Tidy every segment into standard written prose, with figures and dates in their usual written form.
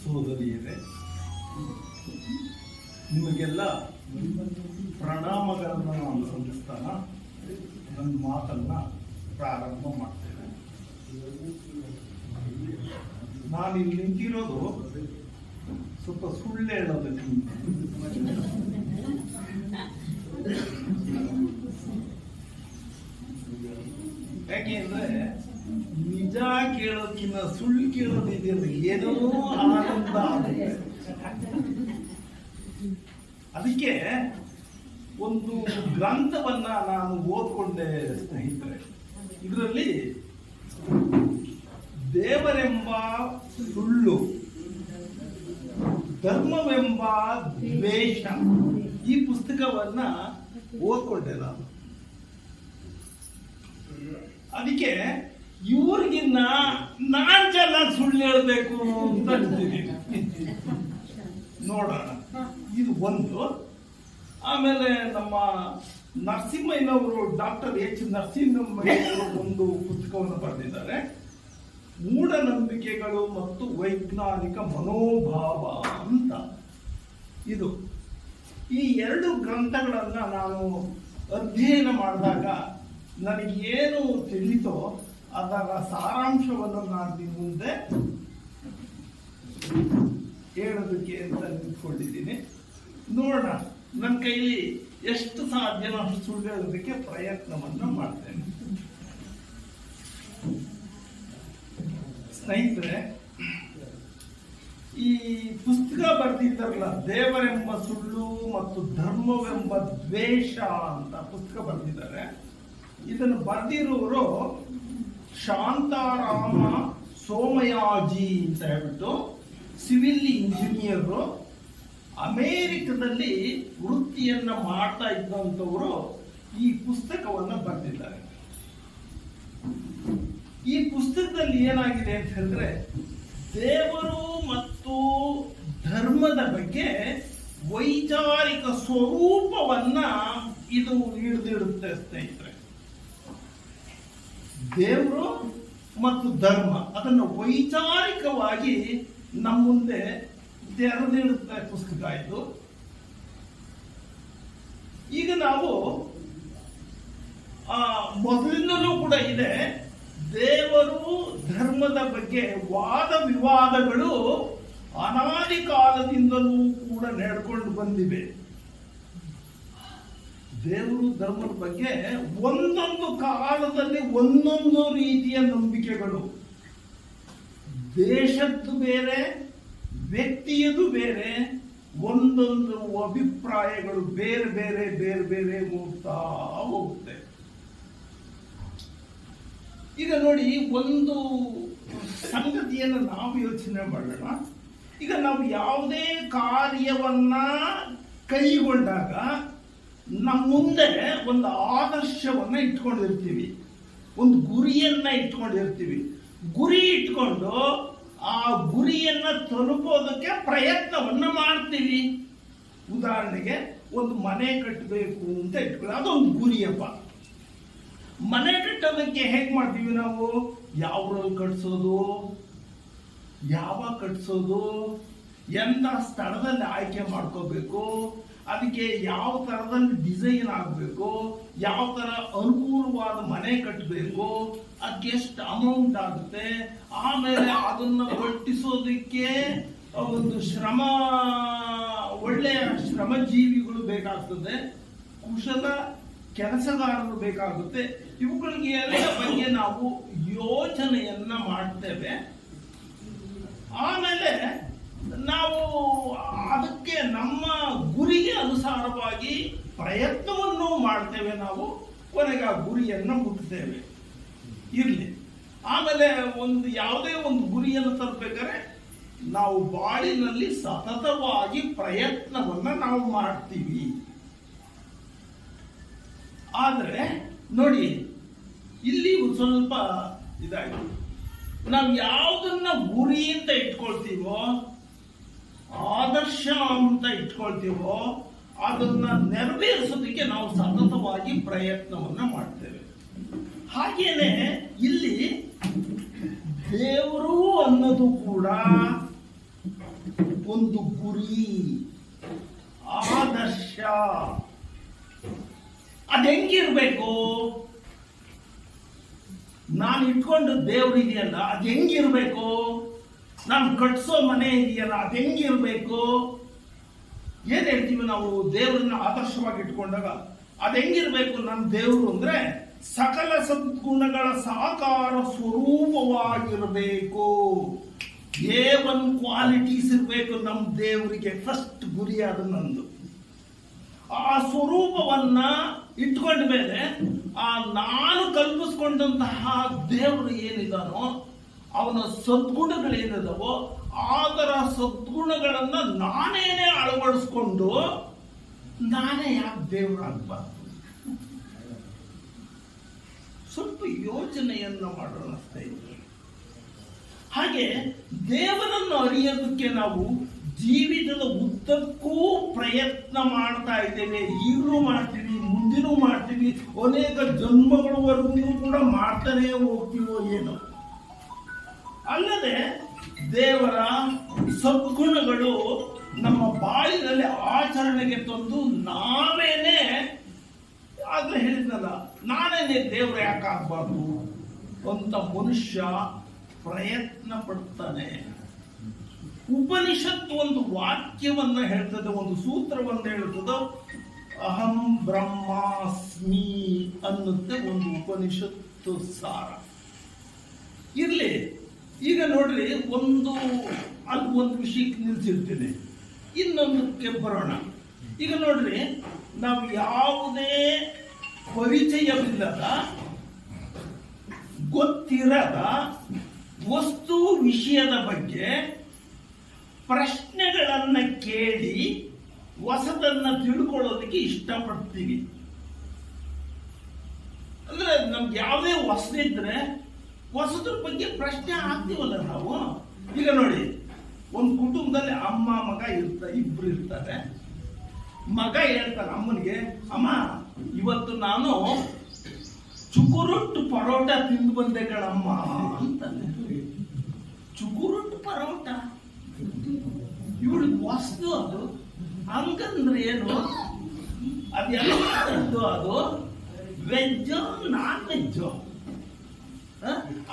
ಸೋದರಿಯರೇ, ನಿಮಗೆಲ್ಲ ಪ್ರಣಾಮಗಳನ್ನು ನಾನು ಸಲ್ಲಿಸ್ತಾನ ನನ್ನ ಮಾತನ್ನ ಪ್ರಾರಂಭ ಮಾಡ್ತೇನೆ. ನಾನು ಇಲ್ಲಿ ನಿಂತಿರೋದು ಸ್ವಲ್ಪ ಸುಳ್ಳು ಹೇಳೋದಕ್ಕೆ. ಯಾಕೆ ಅಂದ್ರೆ ನಿಜ ಕೇಳೋದಕ್ಕಿಂತ ಸುಳ್ಳು ಕೇಳೋದಿದೆಯಲ್ಲ, ಏನೋ ಆನಂದ ಆಗುತ್ತೆ. ಅದಕ್ಕೆ ಒಂದು ಗ್ರಂಥವನ್ನ ನಾನು ಓದ್ಕೊಂಡೆ ಸ್ನೇಹಿತರೆ. ಇದರಲ್ಲಿ ದೇವರೆಂಬ ಸುಳ್ಳು, ಧರ್ಮವೆಂಬ ದ್ವೇಷ, ಈ ಪುಸ್ತಕವನ್ನ ಓದ್ಕೊಂಡೆ ನಾನು. ಅದಕ್ಕೆ ಇವ್ರಿಗಿನ್ನ ನಾನ್ ಚೆನ್ನಾಗಿ ಸುಳ್ಳು ಹೇಳ್ಬೇಕು ಅಂತ ಅಂತೀನಿ. ನೋಡೋಣ, ಇದು ಒಂದು. ಆಮೇಲೆ ನಮ್ಮ ನರಸಿಂಹಯ್ಯನವರು, ಡಾಕ್ಟರ್ ಎಚ್ ನರಸಿಂಹಯ್ಯನವರು ಒಂದು ಪುಸ್ತಕವನ್ನು ಬರೆದಿದ್ದಾರೆ, ಮೂಢನಂಬಿಕೆಗಳು ಮತ್ತು ವೈಜ್ಞಾನಿಕ ಮನೋಭಾವ ಅಂತ. ಇದು ಈ ಎರಡು ಗ್ರಂಥಗಳನ್ನ ನಾನು ಅಧ್ಯಯನ ಮಾಡಿದಾಗ ನನಗೇನು ತಿಳಿತೋ ಅದರ ಸಾರಾಂಶವನ್ನು ನಾನು ನಿಮ್ಮ ಮುಂದೆ ಹೇಳೋದಕ್ಕೆ ಅಂತ ನಿಂತ್ಕೊಂಡಿದ್ದೀನಿ. ನೋಡೋಣ, ನನ್ನ ಕೈಲಿ ಎಷ್ಟು ಸಾಧ್ಯನೋ ಅಷ್ಟು ಸುಳ್ಳು ಹೇಳೋದಕ್ಕೆ ಪ್ರಯತ್ನವನ್ನು ಮಾಡ್ತೇನೆ. ಸ್ನೇಹಿತರೆ, ಈ ಪುಸ್ತಕ ಬರೆದಿದ್ದಾರಲ್ಲ, ದೇವರೆಂಬ ಸುಳ್ಳು ಮತ್ತು ಧರ್ಮವೆಂಬ ದ್ವೇಷ ಅಂತ ಪುಸ್ತಕ ಬರೆದಿದ್ದಾರೆ. ಇದನ್ನು ಬರೆದಿರುವವರು ಶಾಂತಾರಾಮ ಸೋಮಯಾಜಿ ಅಂತ ಹೇಳ್ಬಿಟ್ಟು ಸಿವಿಲ್ ಇಂಜಿನಿಯರು, ಅಮೇರಿಕದಲ್ಲಿ ವೃತ್ತಿಯನ್ನ ಮಾಡ್ತಾ ಇದ್ದಂಥವರು ಈ ಪುಸ್ತಕವನ್ನ ಬರೆದಿದ್ದಾರೆ. ಈ ಪುಸ್ತಕದಲ್ಲಿ ಏನಾಗಿದೆ ಅಂತ ಹೇಳಿದ್ರೆ, ದೇವರು ಮತ್ತು ಧರ್ಮದ ಬಗ್ಗೆ ವೈಚಾರಿಕ ಸ್ವರೂಪವನ್ನ ಇದು ಹಿಡಿದಿಡುತ್ತೆ ಸ್ನೇಹಿತರೆ. ದೇವರು ಮತ್ತು ಧರ್ಮ ಅದನ್ನು ವೈಚಾರಿಕವಾಗಿ ನಮ್ಮ ಮುಂದೆ ತೆರೆದಿಡುತ್ತೆ ಪುಸ್ತಕ ಇದು. ಈಗ ನಾವು ಮೊದಲಿಂದಲೂ ಕೂಡ ಇದೆ, ದೇವರು ಧರ್ಮದ ಬಗ್ಗೆ ವಾದ ವಿವಾದಗಳು ಅನಾದಿ ಕಾಲದಿಂದಲೂ ಕೂಡ ನಡ್ಕೊಂಡು ಬಂದಿವೆ. ದೇವರು ಧರ್ಮದ ಬಗ್ಗೆ ಒಂದೊಂದು ಕಾಲದಲ್ಲಿ ಒಂದೊಂದು ರೀತಿಯ ನಂಬಿಕೆಗಳು, ದೇಶದ್ದು ಬೇರೆ, ವ್ಯಕ್ತಿಯದು ಬೇರೆ, ಒಂದೊಂದು ಅಭಿಪ್ರಾಯಗಳು ಬೇರೆ ಬೇರೆ ಬೇರೆ ಬೇರೆ ಹೋಗುತ್ತೆ. ಈಗ ನೋಡಿ, ಒಂದು ಸಂಗತಿಯನ್ನು ನಾವು ಯೋಚನೆ ಮಾಡೋಣ. ಈಗ ನಾವು ಯಾವುದೇ ಕಾರ್ಯವನ್ನ ಕೈಗೊಂಡಾಗ ನಮ್ಮ ಮುಂದೆ ಒಂದು ಆದರ್ಶವನ್ನ ಇಟ್ಕೊಂಡಿರ್ತೀವಿ, ಒಂದು ಗುರಿಯನ್ನ ಇಟ್ಕೊಂಡಿರ್ತೀವಿ. ಗುರಿ ಇಟ್ಕೊಂಡು ಆ ಗುರಿಯನ್ನ ತಲುಪೋದಕ್ಕೆ ಪ್ರಯತ್ನವನ್ನ ಮಾಡ್ತೀವಿ. ಉದಾಹರಣೆಗೆ ಒಂದು ಮನೆ ಕಟ್ಟಬೇಕು ಅಂತ ಇಟ್ಕೊಳ್ಳಿ, ಅದೊಂದು ಗುರಿಯಪ್ಪ. ಮನೆ ಕಟ್ಟೋದಕ್ಕೆ ಹೇಗೆ ಮಾಡ್ತೀವಿ ನಾವು? ಯಾವ್ರಲ್ಲಿ ಕಟ್ಸೋದು, ಯಾವಾಗ ಕಟ್ಸೋದು, ಎಂಥ ಸ್ಥಳದಲ್ಲಿ ಆಯ್ಕೆ ಮಾಡ್ಕೋಬೇಕು, ಅದಕ್ಕೆ ಯಾವ ಥರದಲ್ಲಿ ಡಿಸೈನ್ ಆಗಬೇಕು, ಯಾವ ಥರ ಅನುಕೂಲವಾದ ಮನೆ ಕಟ್ಟಬೇಕು, ಅದಕ್ಕೆ ಎಷ್ಟು ಅಮೌಂಟ್ ಆಗುತ್ತೆ, ಆಮೇಲೆ ಅದನ್ನು ಕಟ್ಟಿಸೋದಕ್ಕೆ ಒಂದು ಒಳ್ಳೆಯ ಶ್ರಮಜೀವಿಗಳು ಬೇಕಾಗ್ತದೆ, ಕುಶಲ ಕೆಲಸಗಾರರು ಬೇಕಾಗುತ್ತೆ. ಇವುಗಳಿಗೆ ಎಲ್ಲ ಬಗ್ಗೆ ನಾವು ಯೋಚನೆಯನ್ನ ಮಾಡ್ತೇವೆ. ಆಮೇಲೆ ನಾವು ಅದಕ್ಕೆ ನಮ್ಮ ಗುರಿಗೆ ಅನುಸಾರವಾಗಿ ಪ್ರಯತ್ನವನ್ನು ಮಾಡ್ತೇವೆ. ನಾವು ಕೊನೆಗೆ ಆ ಗುರಿಯನ್ನು ಮುಟ್ಟುತ್ತೇವೆ. ಇರಲಿ. ಆಮೇಲೆ ಯಾವುದೇ ಒಂದು ಗುರಿಯನ್ನು ತಲುಪಬೇಕಾದ್ರೆ ನಾವು ಬಾಳಿನಲ್ಲಿ ಸತತವಾಗಿ ಪ್ರಯತ್ನವನ್ನ ನಾವು ಮಾಡ್ತೀವಿ. ಆದರೆ ನೋಡಿ, ಇಲ್ಲಿ ಸ್ವಲ್ಪ ಇದಾಯಿತು. ನಾವು ಯಾವುದನ್ನ ಗುರಿ ಅಂತ ಇಟ್ಕೊಳ್ತೀವೋ, ಆದರ್ಶ ಅಂತ ಇಟ್ಕೊಳ್ತೀವೋ, ಅದನ್ನ ನೆರವೇರಿಸೋದಕ್ಕೆ ನಾವು ಸತತವಾಗಿ ಪ್ರಯತ್ನವನ್ನ ಮಾಡ್ತೇವೆ. ಹಾಗೇನೆ ಇಲ್ಲಿ ದೇವರು ಅನ್ನೋದು ಕೂಡ ಒಂದು ಗುರಿ, ಆದರ್ಶ. ಅದೆಂಗಿರ್ಬೇಕು? ನಾನು ಇಟ್ಕೊಂಡು ದೇವ್ರು ಇದೆಯಲ್ಲ, ಅದು ಹೆಂಗಿರ್ಬೇಕು? ನಾನು ಕಟ್ಸೋ ಮನೆ ಇದೆಯಲ್ಲ, ಅದು ಹೆಂಗಿರ್ಬೇಕು? ಏನ್ ಹೇಳ್ತೀವಿ ನಾವು ದೇವ್ರನ್ನ ಆದರ್ಶವಾಗಿ ಇಟ್ಕೊಂಡಾಗ? ಅದು ಹೆಂಗಿರ್ಬೇಕು? ನನ್ನ ದೇವರು ಅಂದ್ರೆ ಸಕಲ ಸದ್ಗುಣಗಳ ಸಾಕಾರ ಸ್ವರೂಪವಾಗಿರಬೇಕು. A1 ಕ್ವಾಲಿಟೀಸ್ ಇರಬೇಕು ನಮ್ಮ ದೇವರಿಗೆ. ಫಸ್ಟ್ ಗುರಿ ಅದು ನಂದು. ಆ ಸ್ವರೂಪವನ್ನ ಇಟ್ಕೊಂಡ ಮೇಲೆ ಆ ನಾನು ಕಲ್ಪಿಸ್ಕೊಂಡಂತಹ ದೇವರು ಏನಿದಾನೋ ಅವನ ಸದ್ಗುಣಗಳೇನಿದಾವೋ ಅದರ ಸದ್ಗುಣಗಳನ್ನ ನಾನೇನೆ ಅಳವಡಿಸ್ಕೊಂಡು ನಾನೇ ಯಾಕೆ ದೇವರಾಗಬಾರ್ದು? ಸ್ವಲ್ಪ ಯೋಚನೆಯನ್ನ ಮಾಡೋಣ ಸ್ನೇಹಿತರೆ. ಹಾಗೆ ದೇವರನ್ನು ಅರಿಯೋದಕ್ಕೆ ನಾವು ಜೀವಿತದ ಉದ್ದಕ್ಕೂ ಪ್ರಯತ್ನ ಮಾಡ್ತಾ ಇದ್ದೇವೆ. ಈಗಲೂ ಮಾಡ್ತೀವಿ, ಮುಂದಿನೂ ಮಾಡ್ತೀವಿ, ಅನೇಕ ಜನ್ಮಗಳವರೆಗೂ ಕೂಡ ಮಾಡ್ತಾನೆ ಹೋಗ್ತೀವೋ ಏನೋ. ಅಲ್ಲದೆ ದೇವರ ಸದ್ಗುಣಗಳು ನಮ್ಮ ಬಾಳಿನಲ್ಲಿ ಆಚರಣೆಗೆ ತಂದು ನಾವೇನೆ ಆಗ್ಲೇ ಹೇಳಿದ್ನಲ್ಲ, ನಾನೇನೆ ದೇವರು ಯಾಕಾಗಬಾರ್ದು ಅಂತ ಮನುಷ್ಯ ಪ್ರಯತ್ನ ಪಡ್ತಾನೆ. ಉಪನಿಷತ್ತು ಒಂದು ವಾಕ್ಯವನ್ನ ಹೇಳ್ತದೆ, ಒಂದು ಸೂತ್ರವನ್ನ ಹೇಳ್ತದೆ, ಅಹಂ ಬ್ರಹ್ಮಾಸ್ಮಿ ಅನ್ನುತ್ತೆ ಒಂದು ಉಪನಿಷತ್ತು ಸಾರ. ಇರ್ಲಿ, ಈಗ ನೋಡ್ರಿ, ಅಲ್ಲಿ ಒಂದು ವಿಷಯಕ್ಕೆ ನಿಲ್ಸಿರ್ತೀನಿ, ಇನ್ನೊಂದಕ್ಕೆ ಬರೋಣ. ಈಗ ನೋಡ್ರಿ, ನಾವು ಯಾವುದೇ ಪರಿಚಯವಿಲ್ಲದ, ಗೊತ್ತಿರದ ವಸ್ತು ವಿಷಯದ ಬಗ್ಗೆ ಪ್ರಶ್ನೆಗಳನ್ನ ಕೇಳಿ ಹೊಸದನ್ನ ತಿಳ್ಕೊಳ್ಳೋದಕ್ಕೆ ಇಷ್ಟಪಡ್ತೀವಿ. ಅಂದ್ರೆ ನಮ್ಗೆ ಯಾವುದೇ ಹೊಸದಿದ್ರೆ ಹೊಸದ್ರ ಬಗ್ಗೆ ಪ್ರಶ್ನೆ ಹಾಕ್ತೀವಲ್ಲ ನಾವು. ಈಗ ನೋಡಿ, ಒಂದು ಕುಟುಂಬದಲ್ಲಿ ಅಮ್ಮ ಮಗ ಇಬ್ರು ಇರ್ತಾರೆ. ಮಗ ಹೇಳ್ತಾನೆ ಅಮ್ಮನಿಗೆ, ಅಮ್ಮ ಇವತ್ತು ನಾನು ಚುಕುರುಟ್ಟು ಪರೋಟ ತಿಂದು ಬಂದೆ ಕಣಮ್ಮ ಅಂತಾನೆ. ಚುಕುರುಟ್ಟು ಪರೋಟ ಇವಳು ವಸ್ತು, ಅದು ಹಂಗಂದ್ರೆ ಏನು? ಅದೆಲ್ಲ ಅದು ವೆಜ್ಜೋ ನಾನ್ ವೆಜ್ಜೋ?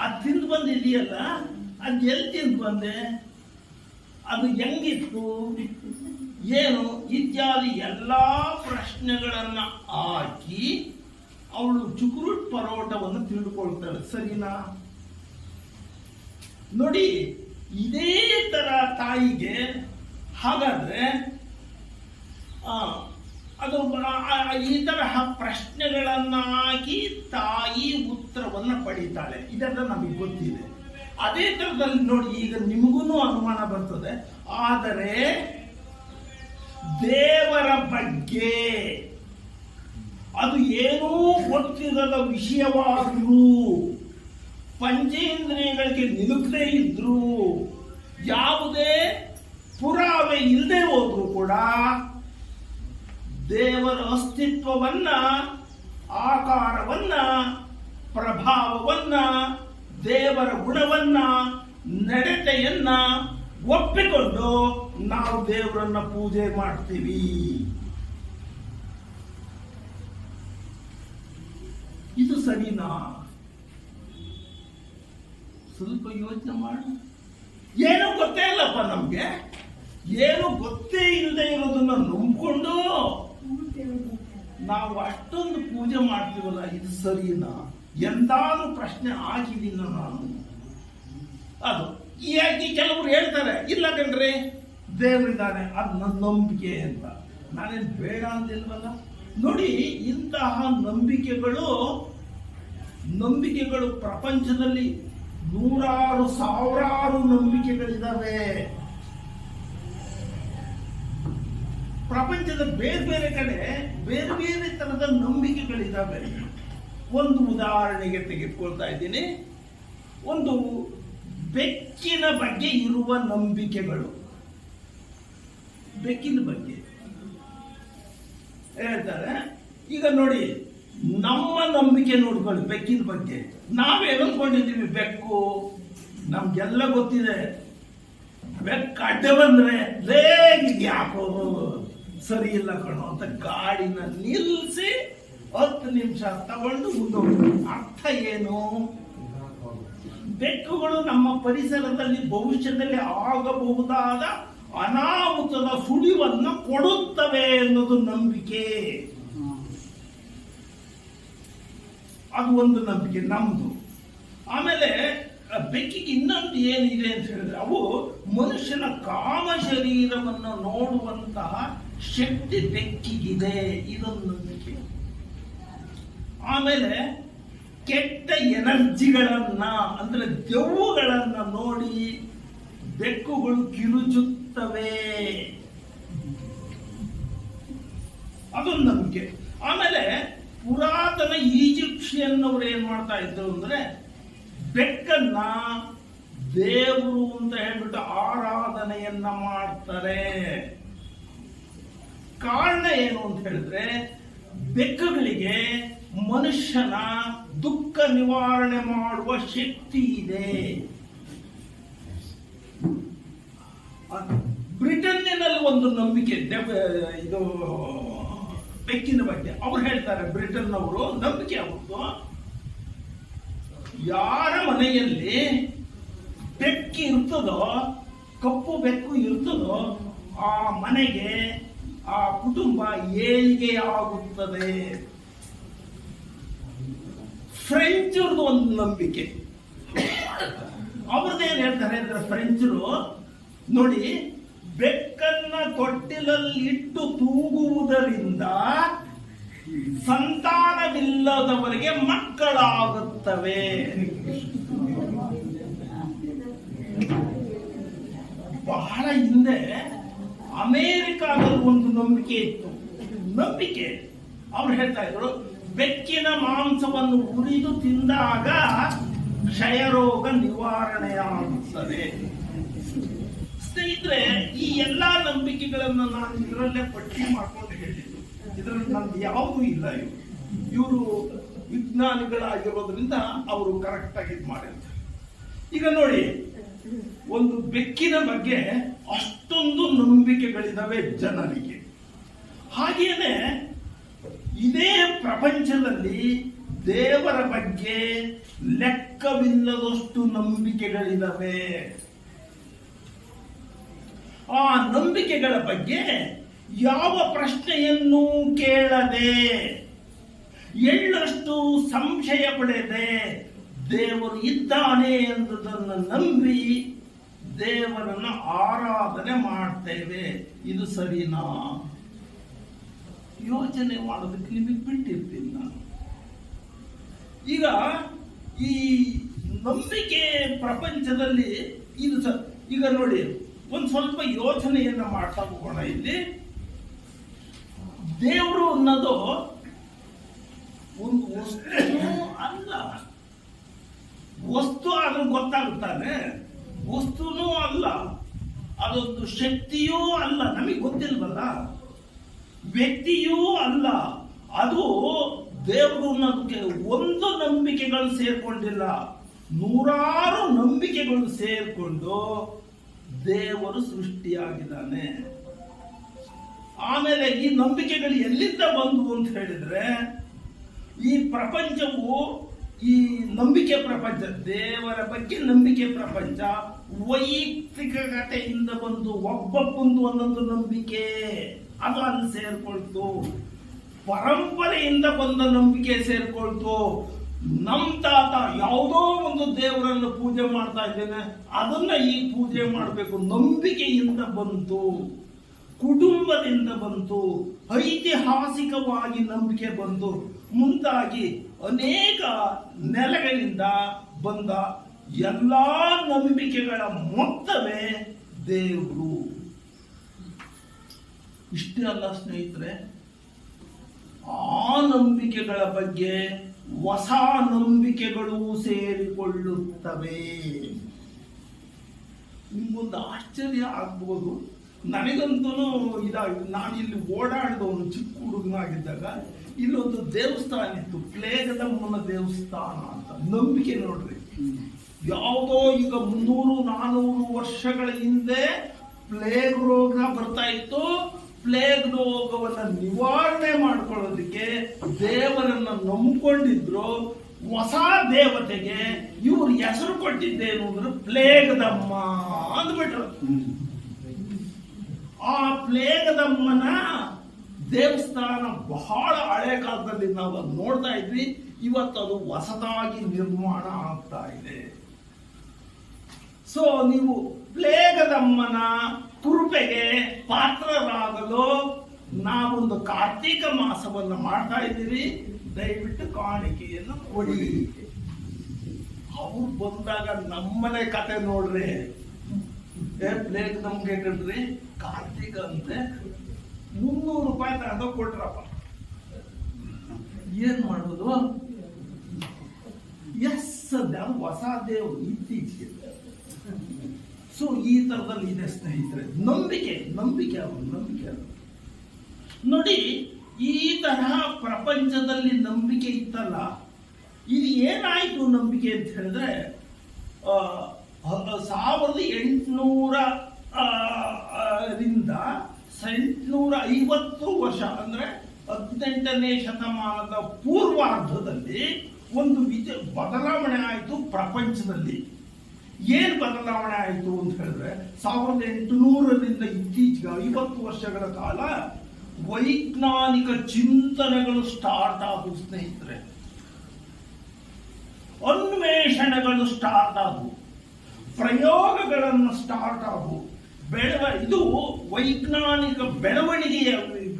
ಅದು ತಿಂದು ಬಂದಿದೆಯಲ್ಲ, ಅದು ಎಲ್ಲಿ ತಿಂದು ಬಂದೆ, ಅದು ಹೆಂಗಿತ್ತು, ಏನು ಇತ್ಯಾದಿ ಎಲ್ಲಾ ಪ್ರಶ್ನೆಗಳನ್ನ ಹಾಕಿ ಅವಳು ಚುಕುರುಟ್ ಪರೋಟವನ್ನು ತಿಳ್ಕೊಳ್ತಾಳೆ. ಸರಿನಾ? ನೋಡಿ, ಇದೇ ತರ ತಾಯಿಗೆ ಹಾಗಾದ್ರೆ ಅದು ಈ ತರಹ ಪ್ರಶ್ನೆಗಳನ್ನ ಹಾಕಿ ತಾಯಿ ಉತ್ತರವನ್ನ ಪಡಿತಾಳೆ. ಇದೆಲ್ಲ ನಮಗೆ ಗೊತ್ತಿದೆ. ಅದೇ ತರದಲ್ಲಿ ನೋಡಿ, ಈಗ ನಿಮಗೂ ಅನುಮಾನ ಬರ್ತದೆ. ಆದರೆ ದೇವರ ಬಗ್ಗೆ ಅದು ಏನೂ ಗೊತ್ತಿರದ ವಿಷಯವಾದರೂ, ಪಂಚೇಂದ್ರಿಯಗಳಿಗೆ ನಿಲುಕದೇ ಇದ್ರು, ಯಾವುದೇ ಪುರಾವೆ ಇಲ್ಲದೆ ಹೋದ್ರು ಕೂಡ ದೇವರ ಅಸ್ತಿತ್ವವನ್ನ, ಆಕಾರವನ್ನ, ಪ್ರಭಾವವನ್ನ, ದೇವರ ಗುಣವನ್ನ, ನಡತೆಯನ್ನ ಒಪ್ಪಿಕೊಂಡು ನಾವು ದೇವರನ್ನ ಪೂಜೆ ಮಾಡ್ತೀವಿ. ಇದು ಸರಿನಾ? ಸ್ವಲ್ಪ ಯೋಚನೆ ಮಾಡಿ. ಏನೂ ಗೊತ್ತೇ ಇಲ್ಲಪ್ಪ ನಮ್ಗೆ, ಏನು ಗೊತ್ತೇ ಇಲ್ಲದೆ ಇರೋದನ್ನ ನಂಬಿಕೊಂಡು ನಾವು ಅಷ್ಟೊಂದು ಪೂಜೆ ಮಾಡ್ತೀವಲ್ಲ, ಇದು ಸರಿನಾ? ಎಂದಾದ್ರೂ ಪ್ರಶ್ನೆ ಆಗಿದ್ದೀನ ನಾನು? ಅದು ಯಾಕೆ ಕೆಲವರು ಹೇಳ್ತಾರೆ, ಇಲ್ಲ ಕಣ್ರಿ ದೇವರಿದ್ದಾನೆ, ಅದು ನನ್ನ ನಂಬಿಕೆ ಅಂತ. ನಾನೇನು ಬೇಡ ಅಂತಿಲ್ವಲ್ಲ. ನೋಡಿ, ಇಂತಹ ನಂಬಿಕೆಗಳು ಪ್ರಪಂಚದಲ್ಲಿ ನೂರಾರು ಸಾವಿರಾರು ನಂಬಿಕೆಗಳಿದ್ದಾವೆ. ಪ್ರಪಂಚದ ಬೇರೆ ಬೇರೆ ಕಡೆ ಬೇರೆ ಬೇರೆ ತರದ ನಂಬಿಕೆಗಳಿದ್ದಾವೆ. ಒಂದು ಉದಾಹರಣೆಗೆ ತೆಗೆದುಕೊಳ್ತಾ ಇದ್ದೀನಿ. ಒಂದು ಬೆಕ್ಕಿನ ಬಗ್ಗೆ ಇರುವ ನಂಬಿಕೆಗಳು. ಬೆಕ್ಕಿನ ಬಗ್ಗೆ ಹೇಳ್ತಾರೆ. ಈಗ ನೋಡಿ, ನಮ್ಮ ನಂಬಿಕೆ ನೋಡ್ಕೊಳ್ಳಿ ಬೆಕ್ಕಿನ ಬಗ್ಗೆ. ನಾವೇನು ಅಂದ್ಕೊಂಡಿದ್ದೀವಿ? ಬೆಕ್ಕು ನಮ್ಗೆಲ್ಲ ಗೊತ್ತಿದೆ. ಬೆಕ್ಕು ಅಡ್ಡ ಬಂದ್ರೆ ಯಾಕೋ ಸರಿ ಇಲ್ಲ ಕಣೋ ಅಂತ ಗಾಡಿನ ನಿಲ್ಲಿಸಿ 10 ನಿಮಿಷ ತಗೊಂಡು ಮುಂದೋಗ್ತೀವಿ. ಅರ್ಥ ಏನು? ಬೆಕ್ಕುಗಳು ನಮ್ಮ ಪರಿಸರದಲ್ಲಿ ಭವಿಷ್ಯದಲ್ಲಿ ಆಗಬಹುದಾದ ಅನಾಹುತದ ಸುಳಿವನ್ನು ಕೊಡುತ್ತವೆ ಅನ್ನೋದು ನಂಬಿಕೆ. ಅದು ಒಂದು ನಂಬಿಕೆ ನಮ್ದು. ಆಮೇಲೆ ಬೆಕ್ಕಿಗೆ ಇನ್ನೊಂದು ಏನಿದೆ ಅಂತ ಹೇಳಿದ್ರೆ, ಅವು ಮನುಷ್ಯನ ಕಾಮ ಶರೀರವನ್ನು ನೋಡುವಂತಹ ಶಕ್ತಿ ಬೆಕ್ಕಿಗಿದೆ. ಇದೊಂದು ನಂಬಿಕೆ. ಆಮೇಲೆ ಕೆಟ್ಟ ಎನರ್ಜಿಗಳನ್ನ ಅಂದ್ರೆ ದೆವ್ವಗಳನ್ನ ನೋಡಿ ಬೆಕ್ಕುಗಳು ಕಿರುಚುತ್ತವೆ. ಅದೊಂದು ನಂಬಿಕೆ. ಆಮೇಲೆ ಪುರಾತನ ಈಜಿಪ್ಷಿಯನ್ ಅವರು ಏನ್ ಮಾಡ್ತಾ ಇದ್ರು ಅಂದ್ರೆ, ಬೆಕ್ಕನ್ನ ದೇವರು ಅಂತ ಹೇಳ್ಬಿಟ್ಟು ಆರಾಧನೆಯನ್ನ ಮಾಡ್ತಾರೆ. ಕಾರಣ ಏನು ಅಂತ ಹೇಳಿದ್ರೆ, ಬೆಕ್ಕುಗಳಿಗೆ ಮನುಷ್ಯನ ದುಃಖ ನಿವಾರಣೆ ಮಾಡುವ ಶಕ್ತಿ ಇದೆ. ಬ್ರಿಟನ್ನಿನಲ್ಲಿ ಒಂದು ನಂಬಿಕೆ ಇದು ಬೆಕ್ಕಿನ ಬಗ್ಗೆ. ಅವ್ರು ಹೇಳ್ತಾರೆ, ಬ್ರಿಟನ್ ಅವರು ನಂಬಿಕೆ ಅವ್ರದ್ದು, ಯಾರ ಮನೆಯಲ್ಲಿ ಬೆಕ್ಕು ಇರ್ತದೋ, ಕಪ್ಪು ಬೆಕ್ಕು ಇರ್ತದೋ, ಆ ಮನೆಗೆ ಆ ಕುಟುಂಬ ಏಳಿಗೆ ಆಗುತ್ತದೆ. ಫ್ರೆಂಚರ್ದು ಒಂದು ನಂಬಿಕೆ. ಅವ್ರದ್ದೇನು ಹೇಳ್ತಾರೆ ಅಂದ್ರೆ, ಫ್ರೆಂಚರು ನೋಡಿ, ಬೆಕ್ಕನ್ನ ತೊಟ್ಟಿಲಲ್ಲಿ ಇಟ್ಟು ತೂಗುವುದರಿಂದ ಸಂತಾನವಿಲ್ಲದವರಿಗೆ ಮಕ್ಕಳಾಗುತ್ತವೆ. ಬಹಳ ಹಿಂದೆ ಅಮೇರಿಕಾದಲ್ಲಿ ಒಂದು ನಂಬಿಕೆ ಇತ್ತು. ನಂಬಿಕೆ ಅವ್ರು ಹೇಳ್ತಾ ಇದ್ರು, ಬೆಕ್ಕಿನ ಮಾಂಸವನ್ನು ಉರಿದು ತಿಂದಾಗ ಕ್ಷಯರೋಗ ನಿವಾರಣೆಯಾಗುತ್ತದೆ. ಸ್ನೇಹಿತರೆ, ಈ ಎಲ್ಲಾ ನಂಬಿಕೆಗಳನ್ನು ನಾನು ಇದರಲ್ಲೇ ಪಟ್ಟಿ ಮಾಡ್ಕೊಂಡು ಹೇಳಿದ್ದು. ಇದರಲ್ಲಿ ನಮ್ದು ಯಾವುದೂ ಇಲ್ಲ. ಇವರು ವಿಜ್ಞಾನಿಗಳಾಗಿರೋದ್ರಿಂದ ಅವರು ಕರೆಕ್ಟ್ ಆಗಿ ಇದು ಮಾಡಿರ್ತಾರೆ. ಈಗ ನೋಡಿ, ಒಂದು ಬೆಕ್ಕಿನ ಬಗ್ಗೆ ಅಷ್ಟೊಂದು ನಂಬಿಕೆಗಳಿದಾವೆ ಜನರಿಗೆ. ಹಾಗೇನೆ ಇದೇ ಪ್ರಪಂಚದಲ್ಲಿ ದೇವರ ಬಗ್ಗೆ ಲೆಕ್ಕವಿಲ್ಲದಷ್ಟು ನಂಬಿಕೆಗಳಿದಾವೆ. ಆ ನಂಬಿಕೆಗಳ ಬಗ್ಗೆ ಯಾವ ಪ್ರಶ್ನೆಯನ್ನೂ ಕೇಳದೆ, ಎಳ್ಳಷ್ಟು ಸಂಶಯ ಪಡೆದೆ ದೇವರು ಇದ್ದಾನೆ ಎಂಬುದನ್ನು ನಂಬಿ ದೇವರನ್ನು ಆರಾಧನೆ ಮಾಡ್ತೇವೆ. ಇದು ಸರಿನಾ? ಯೋಚನೆ ಮಾಡೋದಕ್ಕೆ ನಿಮಗೆ ಬಿಟ್ಟಿರ್ತೀನಿ ನಾನು. ಈಗ ಈ ನಂಬಿಕೆ ಪ್ರಪಂಚದಲ್ಲಿ ಇದು ಈಗ ನೋಡಿ, ಒಂದು ಸ್ವಲ್ಪ ಯೋಚನೆಯನ್ನ ಮಾಡ್ತಾ ಹೋಗೋಣ. ಇಲ್ಲಿ ದೇವರು ಅನ್ನೋದು ಒಂದು ವಸ್ತು ಅಲ್ಲ. ವಸ್ತು ಆದ್ರೂ ಗೊತ್ತಾಗುತ್ತಾನೆ, ವಸ್ತುನೂ ಅಲ್ಲ, ಅದೊಂದು ಶಕ್ತಿಯೂ ಅಲ್ಲ, ನಮಗೆ ಗೊತ್ತಿಲ್ವಲ್ಲ. ವ್ಯಕ್ತಿಯೂ ಅಲ್ಲ. ಅದು ದೇವರು ಅನ್ನೋದಕ್ಕೆ ಒಂದು ನಂಬಿಕೆಗಳು ಸೇರ್ಕೊಂಡಿಲ್ಲ, ನೂರಾರು ನಂಬಿಕೆಗಳು ಸೇರ್ಕೊಂಡು ದೇವರು ಸೃಷ್ಟಿಯಾಗಿದ್ದಾನೆ. ಆಮೇಲೆ ಈ ನಂಬಿಕೆಗಳು ಎಲ್ಲಿಂದ ಬಂದವು ಅಂತ ಹೇಳಿದ್ರೆ, ಈ ಪ್ರಪಂಚವು, ಈ ನಂಬಿಕೆ ಪ್ರಪಂಚ, ದೇವರ ಬಗ್ಗೆ ನಂಬಿಕೆ ಪ್ರಪಂಚ ವೈಯಕ್ತಿಕತೆಯಿಂದ ಬಂದು ಒಬ್ಬೊಬ್ಬಂದು ಒಂದೊಂದು ನಂಬಿಕೆ ಅದು ಅಲ್ಲಿ ಸೇರ್ಕೊಳ್ತು. ಪರಂಪರೆಯಿಂದ ಬಂದ ನಂಬಿಕೆ ಸೇರ್ಕೊಳ್ತು. ನಮ್ ತಾತ ಯಾವುದೋ ಒಂದು ದೇವರನ್ನು ಪೂಜೆ ಮಾಡ್ತಾ ಇದ್ದೇನೆ, ಅದನ್ನ ಈ ಪೂಜೆ ಮಾಡಬೇಕು, ನಂಬಿಕೆಯಿಂದ ಬಂತು, ಕುಟುಂಬದಿಂದ ಬಂತು, ಐತಿಹಾಸಿಕವಾಗಿ ನಂಬಿಕೆ ಬಂತು, ಮುಂತಾಗಿ ಅನೇಕ ನೆಲೆಗಳಿಂದ ಬಂದ ಎಲ್ಲಾ ನಂಬಿಕೆಗಳ ಮೊತ್ತವೇ ದೇವರು. ಇಷ್ಟೇ ಅಲ್ಲ ಸ್ನೇಹಿತರೆ, ಆ ನಂಬಿಕೆಗಳ ಬಗ್ಗೆ ಹೊಸ ನಂಬಿಕೆಗಳು ಸೇರಿಕೊಳ್ಳುತ್ತವೆ. ನಿಮ್ಗೊಂದು ಆಶ್ಚರ್ಯ ಆಗ್ಬೋದು. ನನಗಂತೂ ನಾನಿಲ್ಲಿ ಓಡಾಡಿದವನು ಚಿಕ್ಕ ಹುಡುಗನಾಗಿದ್ದಾಗ ಇಲ್ಲೊಂದು ದೇವಸ್ಥಾನ ಇತ್ತು, ಪ್ಲೇಗದಮ್ಮನ ದೇವಸ್ಥಾನ ಅಂತ. ನಂಬಿಕೆ ನೋಡ್ರಿ, ಯಾವುದೋ ಈಗ 300-400 ವರ್ಷಗಳ ಹಿಂದೆ ಪ್ಲೇಗ್ ರೋಗ ಬರ್ತಾ ಇತ್ತು. ಪ್ಲೇಗ್ ರೋಗವನ್ನ ನಿವಾರಣೆ ಮಾಡ್ಕೊಳ್ಳೋದಕ್ಕೆ ದೇವರನ್ನ ನಂಬಿಕೊಂಡಿದ್ರು. ಹೊಸ ದೇವತೆಗೆ ಇವ್ರು ಹೆಸರು ಕೊಟ್ಟಿದ್ದೇನು ಅಂದ್ರೆ ಪ್ಲೇಗದಮ್ಮ ಅಂದ್ಬಿಟ್ರು. ಆ ಪ್ಲೇಗದಮ್ಮನ ದೇವಸ್ಥಾನ ಬಹಳ ಹಳೆ ಕಾಲದಲ್ಲಿ ನಾವು ಅದು ನೋಡ್ತಾ ಇದ್ವಿ. ಇವತ್ತು ಅದು ಹೊಸದಾಗಿ ನಿರ್ಮಾಣ ಆಗ್ತಾ ಇದೆ. ಸೊ ನೀವು ಪ್ಲೇಗದಮ್ಮನ ಕೃಪೆಗೆ ಪಾತ್ರರಾಗಲು ನಾವೊಂದು ಕಾರ್ತೀಕ ಮಾಸವನ್ನು ಮಾಡ್ತಾ ಇದ್ದೀವಿ. ದಯವಿಟ್ಟು ಕಾಣಿಕೆಯನ್ನು ಕೊಡಿ. ಅವ್ರು ಬಂದಾಗ ನಮ್ಮನೆ ಕತೆ ನೋಡ್ರಿ. ಪ್ಲೇಗ್ ನಮ್ಗೆ ಕಣ್ರಿ ಕಾರ್ತೀಕ ಅಂತೆ 300 ರೂಪಾಯಿ ತಗೊಂಡು ಕೊಟ್ರಪ್ಪ. ಏನ್ ಮಾಡೋದು? ಎಸ್ ಅದು ಹೊಸ ದೇವರು ಇತ್ತೀಚೆಗೆ. ಸೊ ಈ ತರದಲ್ಲಿ ಇದೆ ಸ್ನೇಹಿತರೆ, ನಂಬಿಕೆ ನೋಡಿ. ಈ ತರಹ ಪ್ರಪಂಚದಲ್ಲಿ ನಂಬಿಕೆ ಇತ್ತಲ್ಲ, ಇದು ಏನಾಯ್ತು ನಂಬಿಕೆ ಅಂತ ಹೇಳಿದ್ರೆ 1850 ವರ್ಷ ಅಂದ್ರೆ 18ನೇ ಶತಮಾನದ ಪೂರ್ವಾರ್ಧದಲ್ಲಿ ಒಂದು ಬದಲಾವಣೆ ಆಯಿತು ಪ್ರಪಂಚದಲ್ಲಿ. ಏನ್ ಬದಲಾವಣೆ ಆಯಿತು ಅಂತ ಹೇಳಿದ್ರೆ 1800ರಿಂದ ಇತ್ತೀಚೆಗೆ 50 ವರ್ಷಗಳ ಕಾಲ ವೈಜ್ಞಾನಿಕ ಚಿಂತನೆಗಳು ಸ್ಟಾರ್ಟ್ ಆದವು ಸ್ನೇಹಿತರೆ. ಅನ್ವೇಷಣೆಗಳು ಸ್ಟಾರ್ಟ್ ಆದವು, ಪ್ರಯೋಗಗಳನ್ನು ಸ್ಟಾರ್ಟ್ ಆದವು. ಇದು ವೈಜ್ಞಾನಿಕ ಬೆಳವಣಿಗೆಯ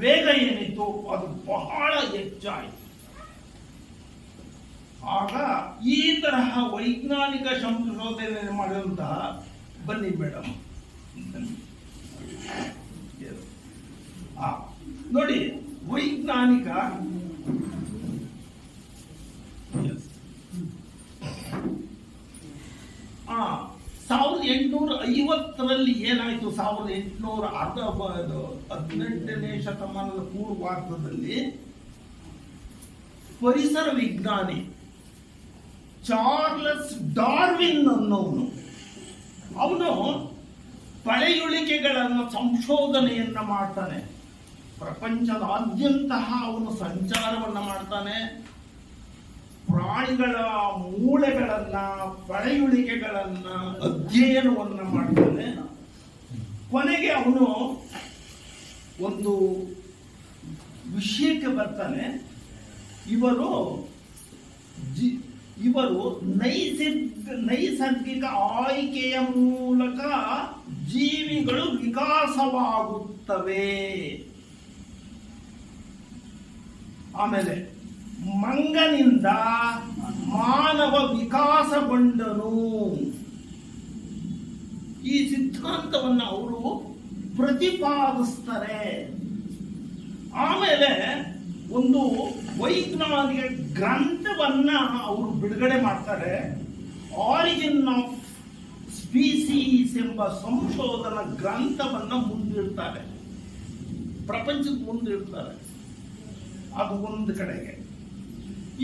ವೇಗ ಏನಿತ್ತು ಅದು ಬಹಳ ಹೆಚ್ಚಾಯಿತು. ಆಗ ಈ ತರಹ ವೈಜ್ಞಾನಿಕ ಸಂಶೋಧನೆ ಮಾಡಿದಂತಹ ಬನ್ನಿ ಮೇಡಮ್ ನೋಡಿ, ವೈಜ್ಞಾನಿಕ 1850ರಲ್ಲಿ ಏನಾಯ್ತು? 1818ನೇ ಶತಮಾನದ ಪೂರ್ವಾರ್ಧದಲ್ಲಿ ಪರಿಸರ ವಿಜ್ಞಾನಿ ಚಾರ್ಲ್ಸ್ ಡಾರ್ವಿನ್ ಅನ್ನೋನು, ಅವನು ಪಳೆಯುಳಿಕೆಗಳನ್ನು ಸಂಶೋಧನೆಯನ್ನ ಮಾಡ್ತಾನೆ. ಪ್ರಪಂಚದಾದ್ಯಂತ ಅವನು ಸಂಚಾರವನ್ನ ಮಾಡ್ತಾನೆ. ಪ್ರಾಣಿಗಳ ಮೂಳೆಗಳನ್ನ, ಪಳೆಯುಳಿಕೆಗಳನ್ನ ಅಧ್ಯಯನವನ್ನ ಮಾಡ್ತಾನೆ. ಕೊನೆಗೆ ಅವನು ಒಂದು ವಿಷಯಕ್ಕೆ ಬರ್ತಾನೆ. ಇವರು ನೈಸರ್ಗಿಕ ಆಯ್ಕೆಯ ಮೂಲಕ ಜೀವಿಗಳು ವಿಕಾಸವಾಗುತ್ತವೆ. ಆಮೇಲೆ ಮಂಗನಿಂದ ಮಾನವ ವಿಕಾಸಗೊಂಡನು. ಈ ಸಿದ್ಧಾಂತವನ್ನ ಅವರು ಪ್ರತಿಪಾದಿಸ್ತಾರೆ. ಆಮೇಲೆ ಒಂದು ವೈಜ್ಞಾನಿಕ ಗ್ರಂಥವನ್ನ ಅವರು ಬಿಡುಗಡೆ ಮಾಡ್ತಾರೆ. ಆರಿಜಿನ್ ಆಫ್ ಸ್ಪೀಸೀಸ್ ಎಂಬ ಸಂಶೋಧನಾ ಗ್ರಂಥವನ್ನ ಮುಂದಿಡ್ತಾರೆ, ಪ್ರಪಂಚದ ಮುಂದಿಡ್ತಾರೆ. ಅದು ಒಂದು ಕಡೆಗೆ.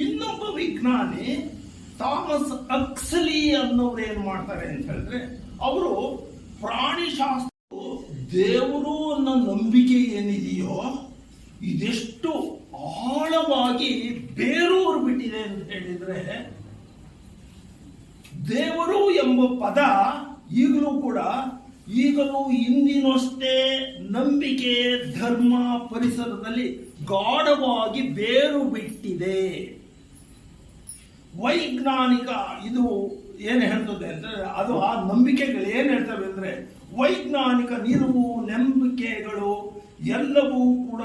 ಇನ್ನೊಬ್ಬ ವಿಜ್ಞಾನಿ ಥಾಮಸ್ ಹಕ್ಸ್ಲಿ ಅನ್ನೋರು ಏನ್ ಮಾಡ್ತಾರೆ ಅಂತ ಹೇಳಿದ್ರೆ, ಅವರು ಪ್ರಾಣಿಶಾಸ್ತ್ರ ದೇವರು ಅನ್ನೋ ನಂಬಿಕೆ ಏನಿದೆಯೋ ಇದೆಷ್ಟು ಆಳವಾಗಿ ಬೇರೂರು ಬಿಟ್ಟಿದೆ ಅಂತ ಹೇಳಿದ್ರೆ, ದೇವರು ಎಂಬ ಪದ ಈಗಲೂ ಇಂದಿನಷ್ಟೇ ನಂಬಿಕೆ, ಧರ್ಮ, ಪರಿಸರದಲ್ಲಿ ಗಾಢವಾಗಿ ಬೇರು ಬಿಟ್ಟಿದೆ. ವೈಜ್ಞಾನಿಕ ಇದು ಏನು ಹೇಳ್ತದೆ ಅಂದ್ರೆ, ಅದು ಆ ನಂಬಿಕೆಗಳು ಏನು ಹೇಳ್ತವೆ ಅಂದ್ರೆ, ವೈಜ್ಞಾನಿಕ ನಿಲುವು ನಂಬಿಕೆಗಳು ಎಲ್ಲವೂ ಕೂಡ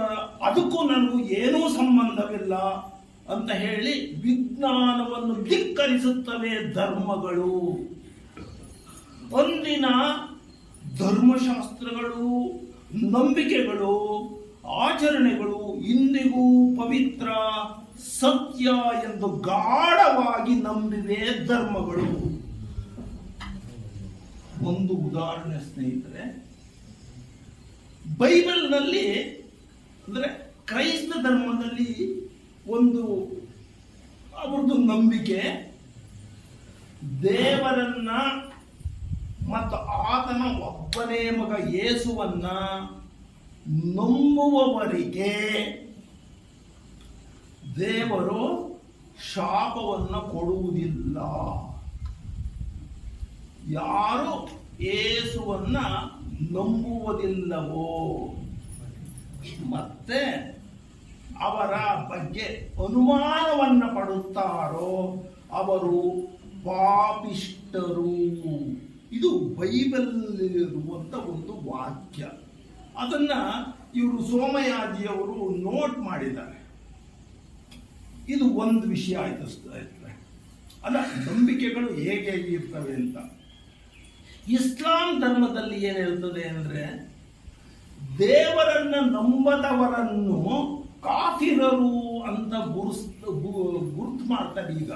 ಅದಕ್ಕೂ ನನಗೂ ಏನೂ ಸಂಬಂಧವಿಲ್ಲ ಅಂತ ಹೇಳಿ ವಿಜ್ಞಾನವನ್ನು ಧಿಕ್ಕರಿಸುತ್ತವೆ ಧರ್ಮಗಳು. ಒಂದಿನ ಧರ್ಮಶಾಸ್ತ್ರಗಳು, ನಂಬಿಕೆಗಳು, ಆಚರಣೆಗಳು ಇಂದಿಗೂ ಪವಿತ್ರ, ಸತ್ಯ ಎಂದು ಗಾಢವಾಗಿ ನಂಬಿವೆ ಧರ್ಮಗಳು. ಒಂದು ಉದಾಹರಣೆ ಸ್ನೇಹಿತರೆ, ಬೈಬಲ್ನಲ್ಲಿ ಅಂದರೆ ಕ್ರೈಸ್ತ ಧರ್ಮದಲ್ಲಿ ಒಂದು ಅವ್ರದ್ದು ನಂಬಿಕೆ, ದೇವರನ್ನ ಮತ್ತು ಆತನ ಒಬ್ಬನೇ ಮಗ ಯೇಸುವನ್ನ ನಂಬುವವರಿಗೆ ದೇವರು ಶಾಪವನ್ನು ಕೊಡುವುದಿಲ್ಲ. ಯಾರು ಯೇಸುವನ್ನ ನಂಬುವುದಿಲ್ಲವೋ ಮತ್ತೆ ಅವರ ಬಗ್ಗೆ ಅನುಮಾನವನ್ನ ಪಡುತ್ತಾರೋ ಅವರು ಪಾಪಿಷ್ಠರು. ಇದು ಬೈಬಲ್ ಇರುವಂತ ಒಂದು ವಾಕ್ಯ. ಅದನ್ನ ಇವರು ಸೋಮಯಾಜಿಯವರು ನೋಟ್ ಮಾಡಿದ್ದಾರೆ. ಇದು ಒಂದು ವಿಷಯ ಆಯ್ತು ಸ್ನೇಹಿತರೆ. ಅಲ್ಲ, ನಂಬಿಕೆಗಳು ಹೇಗೆ ಇರ್ತವೆ ಅಂತ. ಇಸ್ಲಾಂ ಧರ್ಮದಲ್ಲಿ ಏನು ಹೇಳ್ತದೆ ಅಂದ್ರೆ, ದೇವರನ್ನ ನಂಬದವರನ್ನು ಕಾಫಿರರು ಅಂತ ಗುರುತು ಮಾಡ್ತಾರೆ. ಈಗ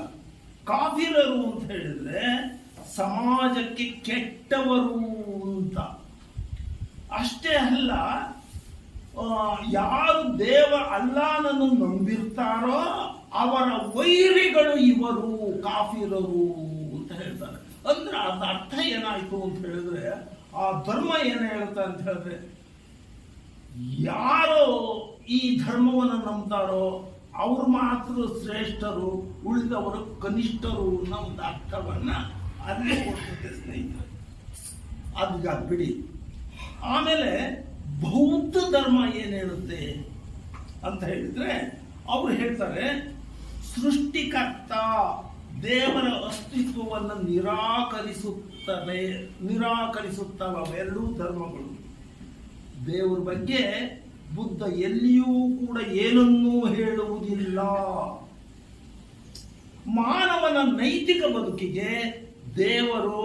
ಕಾಫಿರರು ಅಂತ ಹೇಳಿದ್ರೆ ಸಮಾಜಕ್ಕೆ ಕೆಟ್ಟವರು ಅಂತ. ಅಷ್ಟೇ ಅಲ್ಲ, ಯಾರು ಅಲ್ಲಾಹನನ್ನು ನಂಬಿರ್ತಾರೋ ಅವರ ವೈರಿಗಳು ಇವರು ಕಾಫಿರರು ಅಂತ ಹೇಳ್ತಾರೆ. ಅಂದ್ರೆ ಅದ ಅರ್ಥ ಏನಾಯ್ತು ಅಂತ ಹೇಳಿದ್ರೆ, ಆ ಧರ್ಮ ಏನ್ ಹೇಳ್ತಾ ಅಂತ ಹೇಳಿದ್ರೆ, ಯಾರೋ ಈ ಧರ್ಮವನ್ನು ನಂಬ್ತಾರೋ ಅವ್ರು ಮಾತ್ರ ಶ್ರೇಷ್ಠರು, ಉಳಿದವರು ಕನಿಷ್ಠರು ಅನ್ನೋ ಒಂದು ಅರ್ಥವನ್ನ ಅಲ್ಲೇ ಕೊಡ್ತದೆ ಸ್ನೇಹಿತರೆ. ಅದೀಗ ಬಿಡಿ. ಆಮೇಲೆ ಬೌದ್ಧ ಧರ್ಮ ಏನ್ ಹೇಳುತ್ತೆ ಅಂತ ಹೇಳಿದ್ರೆ, ಅವ್ರು ಹೇಳ್ತಾರೆ ಸೃಷ್ಟಿಕರ್ತ ದೇವರ ಅಸ್ತಿತ್ವವನ್ನು ನಿರಾಕರಿಸುತ್ತವೆ ಎರಡೂ ಧರ್ಮಗಳು. ದೇವರ ಬಗ್ಗೆ ಬುದ್ಧ ಎಲ್ಲಿಯೂ ಕೂಡ ಏನನ್ನೂ ಹೇಳುವುದಿಲ್ಲ. ಮಾನವನ ನೈತಿಕ ಬದುಕಿಗೆ ದೇವರು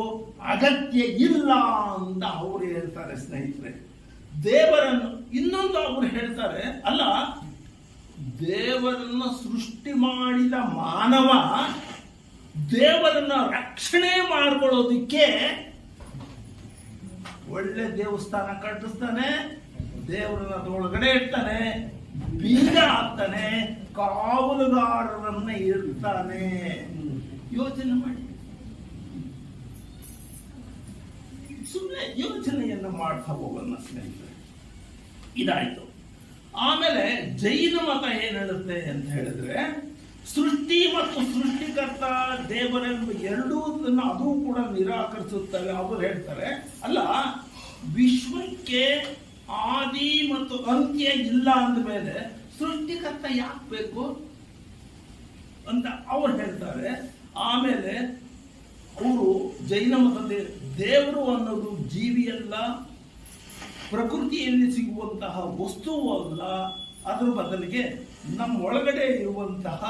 ಅಗತ್ಯ ಇಲ್ಲ ಅಂತ ಅವರು ಹೇಳ್ತಾರೆ ಸ್ನೇಹಿತರೆ. ದೇವರನ್ನು ಇನ್ನೊಂದು ಅವರು ಹೇಳ್ತಾರೆ, ಅಲ್ಲ, ದೇವರನ್ನು ಸೃಷ್ಟಿ ಮಾಡಿದ ಮಾನವ ದೇವರನ್ನ ರಕ್ಷಣೆ ಮಾಡ್ಕೊಳ್ಳೋದಿಕ್ಕೆ ಒಳ್ಳೆ ದೇವಸ್ಥಾನ ಕಟ್ಟಿಸ್ತಾನೆ, ದೇವರನ್ನ ಅದರೊಳಗಡೆ ಇಡ್ತಾನೆ, ಬೀಜ ಹಾಕ್ತಾನೆ, ಕಾವಲುಗಾರರನ್ನ ಇಡ್ತಾನೆ. ಯೋಚನೆ ಮಾಡಿ, ಸುಮ್ಮನೆ ಯೋಚನೆಯನ್ನು ಮಾಡ್ತಾ ಹೋಗೋಣ ಸ್ನೇಹಿತರೆ. ಇದಾಯ್ತು. ಆಮೇಲೆ ಜೈನ ಮತ ಏನ್ ಹೇಳುತ್ತೆ ಅಂತ ಹೇಳಿದ್ರೆ, ಸೃಷ್ಟಿ ಮತ್ತು ಸೃಷ್ಟಿಕರ್ತ ದೇವರೆಂಬ ಎರಡೂ ಅದು ಕೂಡ ನಿರಾಕರಿಸುತ್ತವೆ. ಅವರು ಹೇಳ್ತಾರೆ, ಅಲ್ಲ, ವಿಶ್ವಕ್ಕೆ ಆದಿ ಮತ್ತು ಅಂತ್ಯ ಇಲ್ಲ ಅಂದ ಮೇಲೆ ಸೃಷ್ಟಿಕರ್ತ ಯಾಕೆ ಬೇಕು ಅಂತ ಅವ್ರು ಹೇಳ್ತಾರೆ. ಆಮೇಲೆ ಅವರು ಜೈನ ಮತದಲ್ಲಿ ದೇವರು ಅನ್ನೋದು ಜೀವಿಯಲ್ಲ, ಪ್ರಕೃತಿಯಲ್ಲಿ ಸಿಗುವಂತಹ ವಸ್ತುವು ಅಲ್ಲ, ಅದರ ಬದಲಿಗೆ ನಮ್ಮ ಒಳಗಡೆ ಇರುವಂತಹ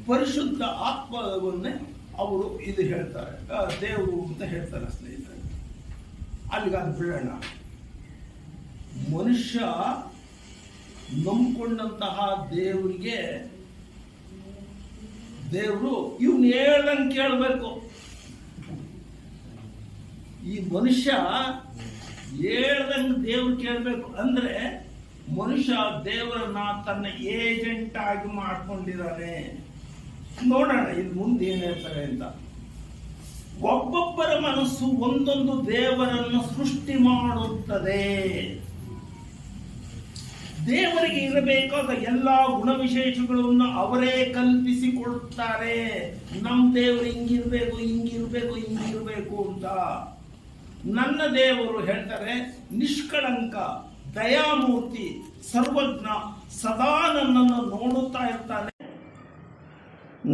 ಪರಿಶುದ್ಧ ಆತ್ಮವನ್ನೇ ಅವರು ಇದು ಹೇಳ್ತಾರೆ, ದೇವರು ಅಂತ ಹೇಳ್ತಾರೆ ಸ್ನೇಹಿತರೆ. ಅಲ್ಲಿಗಾದ ಬಿಡೋಣ. ಮನುಷ್ಯ ನಂಬಿಕೊಂಡಂತಹ ದೇವರಿಗೆ ದೇವರು ಇವನು ಹೇಳ್ದಂಗೆ ಕೇಳಬೇಕು. ಈ ಮನುಷ್ಯ ಹೇಳ್ದಂಗೆ ದೇವ್ರು ಕೇಳಬೇಕು ಅಂದ್ರೆ ಮನುಷ್ಯ ದೇವರನ್ನ ತನ್ನ ಏಜೆಂಟ್ ಆಗಿ ಮಾಡ್ಕೊಂಡಿದ್ದಾನೆ. ನೋಡೋಣ ಇದು ಮುಂದೆ ಏನ್ ಹೇಳ್ತಾರೆ ಅಂತ. ಒಬ್ಬೊಬ್ಬರ ಮನಸ್ಸು ಒಂದೊಂದು ದೇವರನ್ನು ಸೃಷ್ಟಿ ಮಾಡುತ್ತದೆ. ದೇವರಿಗೆ ಇರಬೇಕಾದ ಎಲ್ಲಾ ಗುಣವಿಶೇಷಗಳನ್ನು ಅವರೇ ಕಲ್ಪಿಸಿಕೊಡುತ್ತಾರೆ. ನಮ್ ದೇವರು ಹಿಂಗಿರ್ಬೇಕು ಹಿಂಗಿರ್ಬೇಕು ಹಿಂಗಿರ್ಬೇಕು ಅಂತ. ನನ್ನ ದೇವರು ಹೇಳ್ತಾರೆ ನಿಷ್ಕಳಂಕ, ದಯಾಮೂರ್ತಿ, ಸರ್ವಜ್ಞ, ಸದಾ ನನ್ನನ್ನು ನೋಡುತ್ತಾ ಇರ್ತಾನೆ,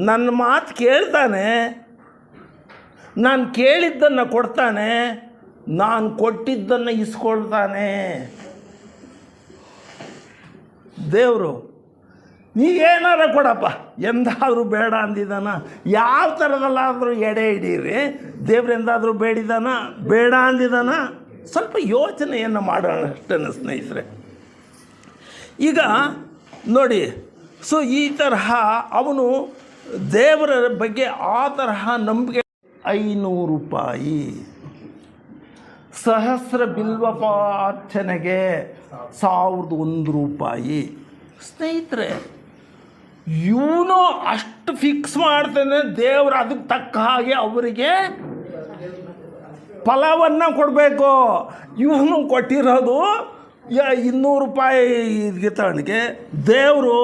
ನನ್ನ ಮಾತು ಕೇಳ್ತಾನೆ, ನಾನು ಕೇಳಿದ್ದನ್ನು ಕೊಡ್ತಾನೆ, ನಾನು ಕೊಟ್ಟಿದ್ದನ್ನು ಇಸ್ಕೊಳ್ತಾನೆ. ದೇವರು ನೀವೇನಾರ ಕೊಡಪ್ಪ, ಎಂದಾದರೂ ಬೇಡ ಅಂದಿದ್ದಾನ? ಯಾವ ಥರದಲ್ಲಾದರೂ ಎಡೆ ಹಿಡೀರಿ, ದೇವ್ರೆಂದಾದರೂ ಬೇಡಿದಾನ? ಬೇಡ ಅಂದಿದ್ದಾನ? ಸ್ವಲ್ಪ ಯೋಚನೆಯನ್ನು ಮಾಡೋಣ ಅಷ್ಟೇ ಸ್ನೇಹಿತರೆ. ಈಗ ನೋಡಿ, ಸೊ ಈ ತರಹ ಅವನು ದೇವರ ಬಗ್ಗೆ ಆ ತರಹ ನಂಬಿಕೆ. 500 ರೂಪಾಯಿ ಸಹಸ್ರ ಬಿಲ್ವಪಾರ್ಚನೆಗೆ 1001 ರೂಪಾಯಿ. ಸ್ನೇಹಿತರೆ, ಇವನು ಅಷ್ಟು ಫಿಕ್ಸ್ ಮಾಡ್ತಾನೆ, ದೇವರು ಅದಕ್ಕೆ ತಕ್ಕ ಹಾಗೆ ಅವರಿಗೆ ಫಲವನ್ನು ಕೊಡಬೇಕು. ಇವನು ಕೊಟ್ಟಿರೋದು 200 ರೂಪಾಯಿ ಗಿತವನಿಗೆ, ದೇವರು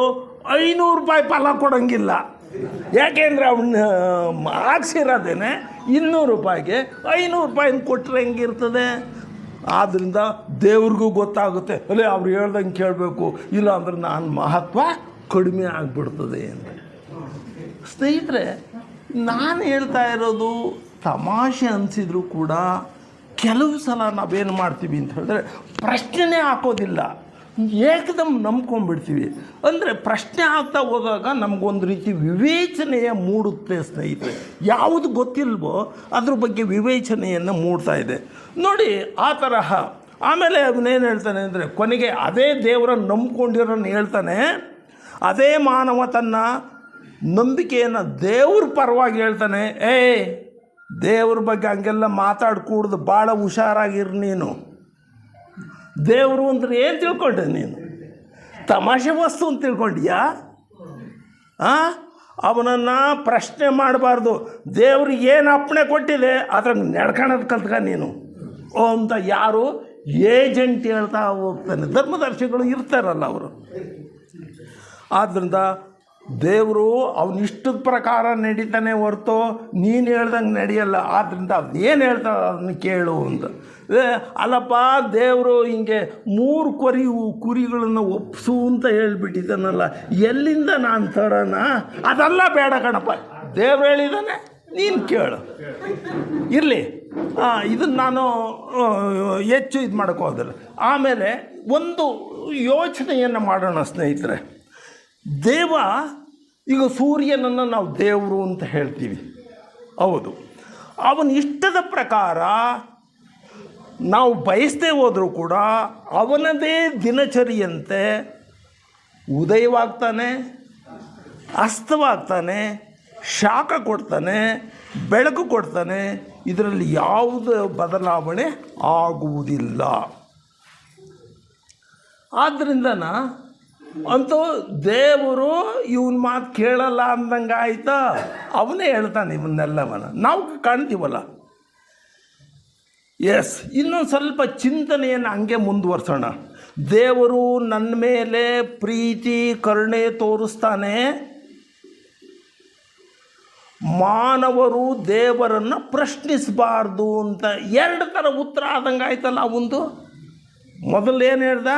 500 ರೂಪಾಯಿ ಫಲ ಕೊಡೋಂಗಿಲ್ಲ. ಯಾಕೆಂದರೆ ಅವನ್ನ ಹಾಕ್ಸಿರೋದೇನೆ 200 ರೂಪಾಯಿಗೆ 500 ರೂಪಾಯಿನ ಕೊಟ್ಟರೆ ಹೆಂಗಿರ್ತದೆ? ಆದ್ದರಿಂದ ದೇವ್ರಿಗೂ ಗೊತ್ತಾಗುತ್ತೆ, ಅಲ್ಲೇ ಅವ್ರು ಹೇಳ್ದಂಗೆ ಕೇಳಬೇಕು, ಇಲ್ಲ ಅಂದ್ರೆ ನಾನು ಮಹತ್ವ ಕಡಿಮೆ ಆಗಿಬಿಡ್ತದೆ ಅಂತ. ಸ್ನೇಹಿತರೆ, ನಾನು ಹೇಳ್ತಾ ಇರೋದು ತಮಾಷೆ ಅನಿಸಿದ್ರು ಕೂಡ ಕೆಲವು ಸಲ ನಾವೇನು ಮಾಡ್ತೀವಿ ಅಂತ ಹೇಳಿದ್ರೆ ಪ್ರಶ್ನೆ ಹಾಕೋದಿಲ್ಲ, ಏಕದಮ್ ನಂಬ್ಕೊಂಡ್ಬಿಡ್ತೀವಿ. ಅಂದರೆ ಪ್ರಶ್ನೆ ಆಗ್ತಾ ಹೋದಾಗ ನಮಗೊಂದು ರೀತಿ ವಿವೇಚನೆಯ ಮೂಡುತ್ತೆ. ಸ್ನೇಹಿತರೆ, ಯಾವುದು ಗೊತ್ತಿಲ್ವೋ ಅದ್ರ ಬಗ್ಗೆ ವಿವೇಚನೆಯನ್ನು ಮೂಡ್ತಾ ಇದೆ ನೋಡಿ. ಆ ತರಹ ಆಮೇಲೆ ಅವನೇನು ಹೇಳ್ತಾನೆ ಅಂದರೆ, ಕೊನೆಗೆ ಅದೇ ದೇವರನ್ನು ನಂಬ್ಕೊಂಡಿರೋನು ಹೇಳ್ತಾನೆ, ಅದೇ ಮಾನವ ತನ್ನ ನಂಬಿಕೆಯನ್ನು ದೇವ್ರ ಪರವಾಗಿ ಹೇಳ್ತಾನೆ, ದೇವ್ರ ಬಗ್ಗೆ ಹಂಗೆಲ್ಲ ಮಾತಾಡ್ಕೂಡ್ದು, ಭಾಳ ಹುಷಾರಾಗಿರು ನೀನು. ದೇವರು ಅಂದ್ರೆ ಏನು ತಿಳ್ಕೊಂಡೆ ನೀನು? ತಮಾಷೆ ವಸ್ತು ಅಂತ ತಿಳ್ಕೊಂಡ್ಯಾ? ಅವನನ್ನು ಪ್ರಶ್ನೆ ಮಾಡಬಾರ್ದು. ದೇವ್ರಿಗೆ ಏನು ಅಪ್ಪಣೆ ಕೊಟ್ಟಿದೆ ಅದ್ರಾಗ ನಡ್ಕೊಳ್ಳೋದು ಕಲ್ತ್ಕ ನೀನು ಅಂತ ಯಾರು ಏಜೆಂಟ್ ಹೇಳ್ತಾ ಹೋಗ್ತಾನೆ. ಧರ್ಮದರ್ಶಿಗಳು ಇರ್ತಾರಲ್ಲ ಅವರು. ಆದ್ದರಿಂದ ದೇವರು ಅವನಿಷ್ಟದ ಪ್ರಕಾರ ನಡೀತಾನೆ ಹೊರತು ನೀನು ಹೇಳ್ದಂಗೆ ನಡೆಯಲ್ಲ. ಆದ್ದರಿಂದ ಅವ್ನು ಏನು ಹೇಳ್ತಾರೆ ಅದನ್ನು ಕೇಳು ಅಂತ. ಅಲ್ಲಪ್ಪ, ದೇವರು ಹಿಂಗೆ 3 ಕುರಿಗಳನ್ನು ಒಪ್ಸು ಅಂತ ಹೇಳ್ಬಿಟ್ಟಿದ್ದಾನಲ್ಲ, ಎಲ್ಲಿಂದ ನಾನು ತರೋಣ? ಅದೆಲ್ಲ ಬೇಡ ಕಣಪ್ಪ, ದೇವ್ರು ಹೇಳಿದ್ದಾನೆ, ನೀನು ಕೇಳು. ಇರಲಿ, ಇದನ್ನು ನಾನು ಹೆಚ್ಚು ಇದು ಮಾಡೋಕ್ಕೋದಿಲ್ಲ. ಆಮೇಲೆ ಒಂದು ಯೋಚನೆಯನ್ನು ಮಾಡೋಣ ಸ್ನೇಹಿತರೆ. ದೇವ, ಈಗ ಸೂರ್ಯನನ್ನು ನಾವು ದೇವರು ಅಂತ ಹೇಳ್ತೀವಿ, ಹೌದು. ಅವನ ಇಷ್ಟದ ಪ್ರಕಾರ ನಾವು ಬಯಸದೇ ಹೋದರೂ ಕೂಡ ಅವನದೇ ದಿನಚರಿಯಂತೆ ಉದಯವಾಗ್ತಾನೆ, ಅಸ್ತವಾಗ್ತಾನೆ, ಶಾಖ ಕೊಡ್ತಾನೆ, ಬೆಳಕು ಕೊಡ್ತಾನೆ. ಇದರಲ್ಲಿ ಯಾವುದೇ ಬದಲಾವಣೆ ಆಗುವುದಿಲ್ಲ. ಆದ್ದರಿಂದನ ಅಂತೂ ದೇವರು ಇವನ ಮಾತು ಕೇಳಲ್ಲ ಅಂದಂಗೆ ಆಯ್ತಾ? ಅವನೇ ಹೇಳ್ತಾನೆ ಇವನ್ನೆಲ್ಲವನ್ನ, ನಾವು ಕಾಣ್ತೀವಲ್ಲ. ಎಸ್, ಇನ್ನೊಂದು ಸ್ವಲ್ಪ ಚಿಂತನೆಯನ್ನು ಹಂಗೆ ಮುಂದುವರ್ಸೋಣ. ದೇವರು ನನ್ನ ಮೇಲೆ ಪ್ರೀತಿ ಕರುಣೆ ತೋರಿಸ್ತಾನೆ, ಮಾನವರು ದೇವರನ್ನು ಪ್ರಶ್ನಿಸಬಾರ್ದು ಅಂತ 2 ಥರ ಉತ್ತರ ಆದಂಗೆ ಆಯ್ತಲ್ಲ. ಒಂದು ಮೊದಲೇನು ಹೇಳ್ದ?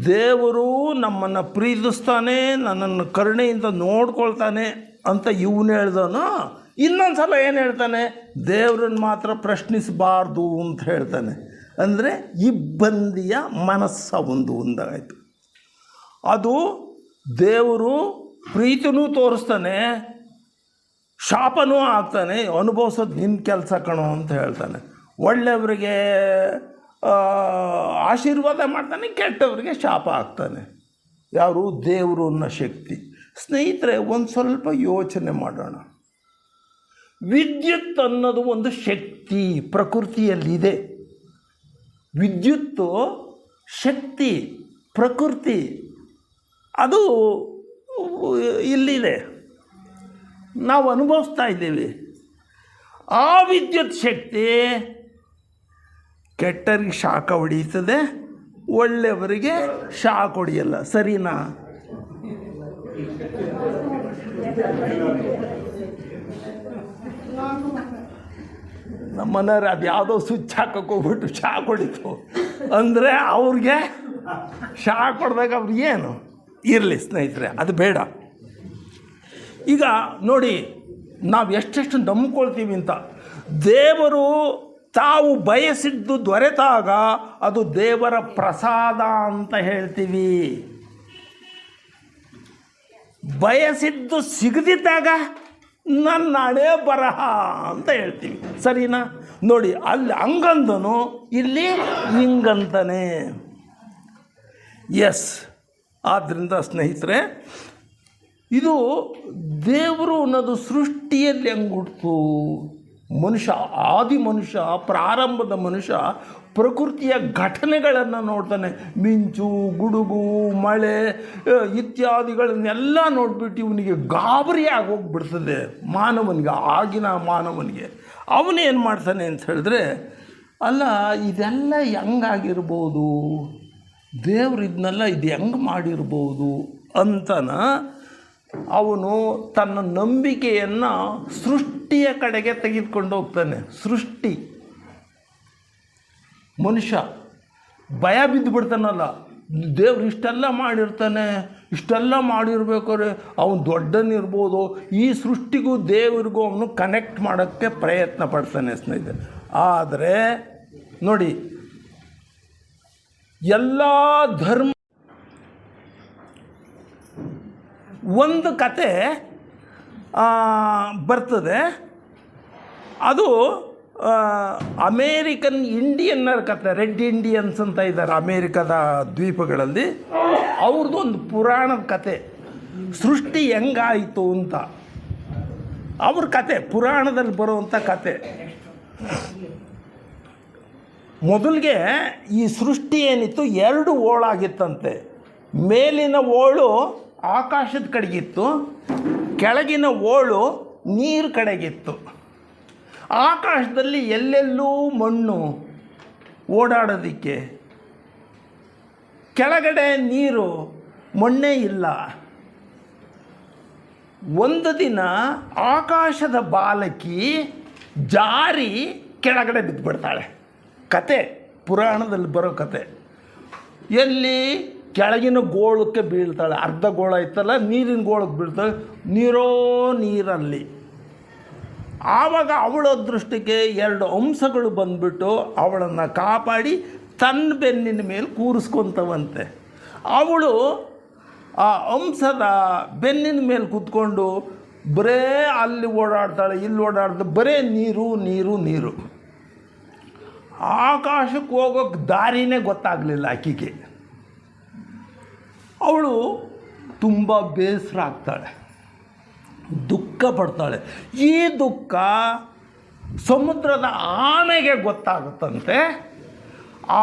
ದೇವರು ನಮ್ಮನ್ನು ಪ್ರೀತಿಸ್ತಾನೆ, ನನ್ನನ್ನು ಕರುಣೆಯಿಂದ ನೋಡ್ಕೊಳ್ತಾನೆ ಅಂತ ಇವನು ಹೇಳ್ದನು. ಇನ್ನೊಂದು ಸಲ ಏನು ಹೇಳ್ತಾನೆ? ದೇವರನ್ನು ಮಾತ್ರ ಪ್ರಶ್ನಿಸಬಾರ್ದು ಅಂತ ಹೇಳ್ತಾನೆ. ಅಂದರೆ ಇಬ್ಬಂದಿಯ ಮನಸ್ಸ ಒಂದಾಯಿತು. ಅದು ದೇವರು ಪ್ರೀತಿನೂ ತೋರಿಸ್ತಾನೆ, ಶಾಪನೂ ಆಗ್ತಾನೆ, ಅನುಭವಿಸೋದು ನಿನ್ನ ಕೆಲಸ ಕಣೋ ಅಂತ ಹೇಳ್ತಾನೆ. ಒಳ್ಳೆಯವರಿಗೆ ಆಶೀರ್ವಾದ ಮಾಡ್ತಾನೆ, ಕೆಟ್ಟವರಿಗೆ ಶಾಪ ಆಗ್ತಾನೆ. ಯಾರು? ದೇವರು ಅನ್ನೋ ಶಕ್ತಿ. ಸ್ನೇಹಿತರೆ, ಒಂದು ಸ್ವಲ್ಪ ಯೋಚನೆ ಮಾಡೋಣ. ವಿದ್ಯುತ್ ಅನ್ನೋದು ಒಂದು ಶಕ್ತಿ ಪ್ರಕೃತಿಯಲ್ಲಿದೆ. ವಿದ್ಯುತ್ತು ಶಕ್ತಿ, ಪ್ರಕೃತಿ, ಅದು ಇಲ್ಲಿದೆ, ನಾವು ಅನುಭವಿಸ್ತಾ ಇದ್ದೀವಿ. ಆ ವಿದ್ಯುತ್ ಶಕ್ತಿ ಕೆಟ್ಟವರಿಗೆ ಶಾಖ ಹೊಡೆಯುತ್ತದೆ, ಒಳ್ಳೆಯವರಿಗೆ ಶಾಖ ಹೊಡೆಯಲ್ಲ. ಸರಿನಾ? ನಮ್ಮನೆಯವ್ರು ಅದು ಯಾವುದೋ ಸ್ವಿಚ್ ಹಾಕಕ್ಕೆ ಹೋಗ್ಬಿಟ್ಟು ಶಾಕ್ ಹೊಡಿತು ಅಂದರೆ ಅವ್ರಿಗೆ ಶಾಕ್ ಹೊಡೆದಾಗ ಅವ್ರಿಗೆ ಏನು ಇರಲಿ. ಸ್ನೇಹಿತರೆ, ಅದು ಬೇಡ. ಈಗ ನೋಡಿ, ನಾವು ಎಷ್ಟೆಷ್ಟು ನಂಬ್ಕೊಳ್ತೀವಿ ಅಂತ. ದೇವರು ತಾವು ಬಯಸಿದ್ದು ದೊರೆತಾಗ ಅದು ದೇವರ ಪ್ರಸಾದ ಅಂತ ಹೇಳ್ತೀವಿ. ಬಯಸಿದ್ದು ಸಿಗದಿದ್ದಾಗ ನನ್ನ ಹಣೆ ಬರಹ ಅಂತ ಹೇಳ್ತೀವಿ. ಸರಿನಾ? ನೋಡಿ, ಅಲ್ಲಿ ಹಂಗಂದನು, ಇಲ್ಲಿ ಹಿಂಗಂತಾನೆ. ಎಸ್, ಆದ್ದರಿಂದ ಸ್ನೇಹಿತರೆ, ಇದು ದೇವರು ಅನ್ನೋದು ಸೃಷ್ಟಿಯಲ್ಲಿ ಹೆಂಗೆ ಹುಡ್ತು ಮನುಷ್ಯ, ಆದಿ ಮನುಷ್ಯ, ಪ್ರಾರಂಭದ ಮನುಷ್ಯ ಪ್ರಕೃತಿಯ ಘಟನೆಗಳನ್ನು ನೋಡ್ತಾನೆ. ಮಿಂಚು, ಗುಡುಗು, ಮಳೆ ಇತ್ಯಾದಿಗಳನ್ನೆಲ್ಲ ನೋಡಿಬಿಟ್ಟು ಇವನಿಗೆ ಗಾಬರಿ ಆಗೋಗ್ಬಿಡ್ತದೆ ಮಾನವನಿಗೆ, ಆಗಿನ ಮಾನವನಿಗೆ. ಅವನೇನು ಮಾಡ್ತಾನೆ ಅಂತ ಹೇಳಿದ್ರೆ, ಅಲ್ಲ ಇದೆಲ್ಲ ಹೆಂಗಾಗಿರ್ಬೋದು, ದೇವ್ರು ಇದನ್ನೆಲ್ಲ ಇದು ಹೆಂಗೆ ಮಾಡಿರ್ಬೋದು ಅಂತನ ಅವನು ತನ್ನ ನಂಬಿಕೆಯನ್ನು ಸೃಷ್ಟಿಯ ಕಡೆಗೆ ತೆಗೆದುಕೊಂಡು ಹೋಗ್ತಾನೆ. ಸೃಷ್ಟಿ, ಮನುಷ್ಯ ಭಯ ಬಿದ್ದು ಬಿಡ್ತಾನಲ್ಲ, ದೇವ್ರು ಇಷ್ಟೆಲ್ಲ ಮಾಡಿರ್ತಾನೆ, ಇಷ್ಟೆಲ್ಲ ಮಾಡಿರ್ಬೇಕಾದ್ರೆ ಅವನು ದೊಡ್ಡನಿರ್ಬೋದು. ಈ ಸೃಷ್ಟಿಗೂ ದೇವರಿಗೂ ಅವನು ಕನೆಕ್ಟ್ ಮಾಡೋಕ್ಕೆ ಪ್ರಯತ್ನ ಪಡ್ತಾನೆ ಸ್ನೇಹಿತರೆ. ಆದರೆ ನೋಡಿ, ಎಲ್ಲ ಧರ್ಮ ಒಂದು ಕತೆ ಬರ್ತದೆ. ಅದು ಅಮೇರಿಕನ್ ಇಂಡಿಯನ್ನರ ಕತೆ. ರೆಡ್ ಇಂಡಿಯನ್ಸ್ ಅಂತ ಇದ್ದಾರೆ ಅಮೇರಿಕದ ದ್ವೀಪಗಳಲ್ಲಿ. ಅವ್ರದ್ದು ಒಂದು ಪುರಾಣದ ಕತೆ, ಸೃಷ್ಟಿ ಹೆಂಗಾಯಿತು ಅಂತ. ಅವ್ರ ಕತೆ ಪುರಾಣದಲ್ಲಿ ಬರುವಂಥ ಕತೆ. ಮೊದಲಿಗೆ ಈ ಸೃಷ್ಟಿ ಏನಿತ್ತು, 2 ಓಳಾಗಿತ್ತಂತೆ. ಮೇಲಿನ ಓಳು ಆಕಾಶದ ಕಡೆಗಿತ್ತು, ಕೆಳಗಿನ ಓಳು ನೀರು ಕಡೆಗಿತ್ತು. ಆಕಾಶದಲ್ಲಿ ಎಲ್ಲೆಲ್ಲೂ ಮಣ್ಣು ಓಡಾಡೋದಕ್ಕೆ, ಕೆಳಗಡೆ ನೀರು, ಮಣ್ಣೇ ಇಲ್ಲ. ಒಂದು ದಿನ ಆಕಾಶದ ಬಾಲಕಿ ಜಾರಿ ಕೆಳಗಡೆ ಬಿದ್ದುಬಿಡ್ತಾಳೆ. ಕತೆ, ಪುರಾಣದಲ್ಲಿ ಬರೋ ಕತೆ. ಎಲ್ಲಿ? ಕೆಳಗಿನ ಗೋಳಕ್ಕೆ ಬೀಳ್ತಾಳೆ. ಅರ್ಧ ಗೋಳ ಇತ್ತಲ್ಲ, ನೀರಿನ ಗೋಳಕ್ಕೆ ಬೀಳ್ತಾಳೆ. ನೀರಲ್ಲಿ. ಆವಾಗ ಅವಳ ಅದೃಷ್ಟಕ್ಕೆ 2 ಹಂಸಗಳು ಬಂದುಬಿಟ್ಟು ಅವಳನ್ನು ಕಾಪಾಡಿ ತನ್ನ ಬೆನ್ನಿನ ಮೇಲೆ ಕೂರಿಸ್ಕೊತವಂತೆ. ಅವಳು ಆ ಹಂಸದ ಬೆನ್ನಿನ ಮೇಲೆ ಕೂತ್ಕೊಂಡು ಬರೇ ಅಲ್ಲಿ ಓಡಾಡ್ತಾಳೆ, ಇಲ್ಲಿ ಓಡಾಡ್ತಾಳೆ, ಬರೇ ನೀರು ನೀರು ನೀರು. ಆಕಾಶಕ್ಕೆ ಹೋಗೋಕ್ಕೆ ದಾರಿನೇ ಗೊತ್ತಾಗಲಿಲ್ಲ ಆಕೆಗೆ. ಅವಳು ತುಂಬ ಬೇಸರ ಆಗ್ತಾಳೆ, ದುಃಖ ಪಡ್ತಾಳೆ. ಈ ದುಃಖ ಸಮುದ್ರದ ಆಮೆಗೆ ಗೊತ್ತಾಗುತ್ತಂತೆ.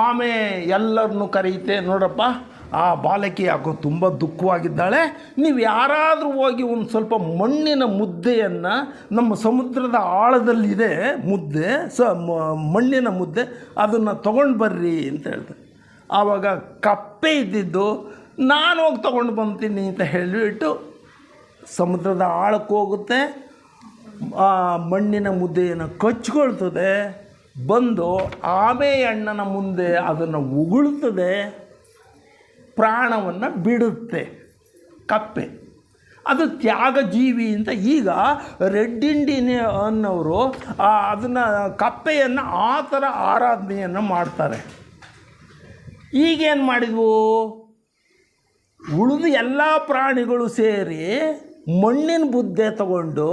ಆಮೆ ಎಲ್ಲರನ್ನೂ ಕರೀತೆ, ನೋಡಪ್ಪ ಆ ಬಾಲಕಿ ಯಾಕೋ ತುಂಬ ದುಃಖವಾಗಿದ್ದಾಳೆ, ನೀವು ಯಾರಾದರೂ ಹೋಗಿ ಒಂದು ಸ್ವಲ್ಪ ಮಣ್ಣಿನ ಮುದ್ದೆಯನ್ನು, ನಮ್ಮ ಸಮುದ್ರದ ಆಳದಲ್ಲಿದೆ ಮುದ್ದೆ, ಮಣ್ಣಿನ ಮುದ್ದೆ, ಅದನ್ನು ತೊಗೊಂಡು ಬರ್ರಿ ಅಂತ ಹೇಳ್ತಾರೆ. ಆವಾಗ ಕಪ್ಪೆ ಇದ್ದಿದ್ದು, ನಾನು ಹೋಗಿ ತೊಗೊಂಡು ಬರ್ತೀನಿ ಅಂತ ಹೇಳಿಬಿಟ್ಟು ಸಮುದ್ರದ ಆಳಕ್ಕೆ ಹೋಗುತ್ತೆ. ಆ ಮಣ್ಣಿನ ಮುದ್ದೆಯನ್ನು ಕಚ್ಕೊಳ್ತದೆ, ಬಂದು ಆಮೆ ಅಣ್ಣನ ಮುಂದೆ ಅದನ್ನು ಉಗುಳ್ತದೆ, ಪ್ರಾಣವನ್ನು ಬಿಡುತ್ತೆ ಕಪ್ಪೆ. ಅದು ತ್ಯಾಗಜೀವಿ ಅಂತ ಈಗ ರೆಡ್ ಇಂಡಿಯನ್ ಅನ್ನೋರು ಅದನ್ನು ಕಪ್ಪೆಯನ್ನು ಆ ಥರ ಆರಾಧನೆಯನ್ನು ಮಾಡ್ತಾರೆ. ಈಗೇನು ಮಾಡಿದ್ವು, ಉಳಿದು ಎಲ್ಲ ಪ್ರಾಣಿಗಳು ಸೇರಿ ಮಣ್ಣಿನ ಬುದ್ದೆ ತಗೊಂಡು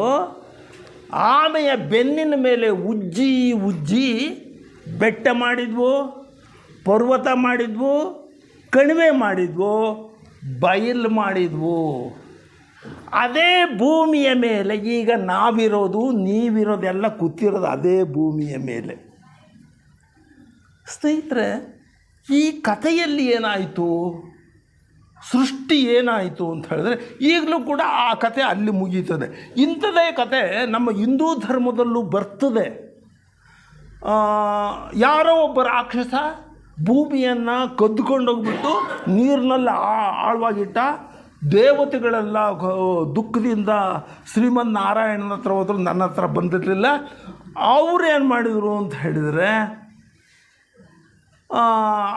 ಆಮೆಯ ಬೆನ್ನಿನ ಮೇಲೆ ಉಜ್ಜಿ ಉಜ್ಜಿ ಬೆಟ್ಟ ಮಾಡಿದ್ವು, ಪರ್ವತ ಮಾಡಿದ್ವು, ಕಣಿವೆ ಮಾಡಿದ್ವು, ಬಯಲು ಮಾಡಿದ್ವು. ಅದೇ ಭೂಮಿಯ ಮೇಲೆ ಈಗ ನಾವಿರೋದು, ನೀವಿರೋದೆಲ್ಲ ಕೂತಿರೋದು ಅದೇ ಭೂಮಿಯ ಮೇಲೆ. ಸ್ನೇಹಿತರೆ, ಈ ಕಥೆಯಲ್ಲಿ ಏನಾಯಿತು, ಸೃಷ್ಟಿ ಏನಾಯಿತು ಅಂತ ಹೇಳಿದ್ರೆ, ಈಗಲೂ ಕೂಡ ಆ ಕತೆ ಅಲ್ಲಿ ಮುಗೀತದೆ. ಇಂಥದೇ ಕತೆ ನಮ್ಮ ಹಿಂದೂ ಧರ್ಮದಲ್ಲೂ ಬರ್ತದೆ. ಯಾರೋ ಒಬ್ಬ ರಾಕ್ಷಸ ಭೂಮಿಯನ್ನು ಕದ್ದುಕೊಂಡೋಗ್ಬಿಟ್ಟು ನೀರಿನಲ್ಲಿ ಆಳವಾಗಿಟ್ಟ. ದೇವತೆಗಳೆಲ್ಲ ದುಃಖದಿಂದ ಶ್ರೀಮನ್ನಾರಾಯಣನ ಹತ್ರ ಹೋದ್ರು, ನನ್ನ ಹತ್ರ ಬಂದಿರಲಿಲ್ಲ. ಅವ್ರೇನು ಮಾಡಿದರು ಅಂತ ಹೇಳಿದರೆ,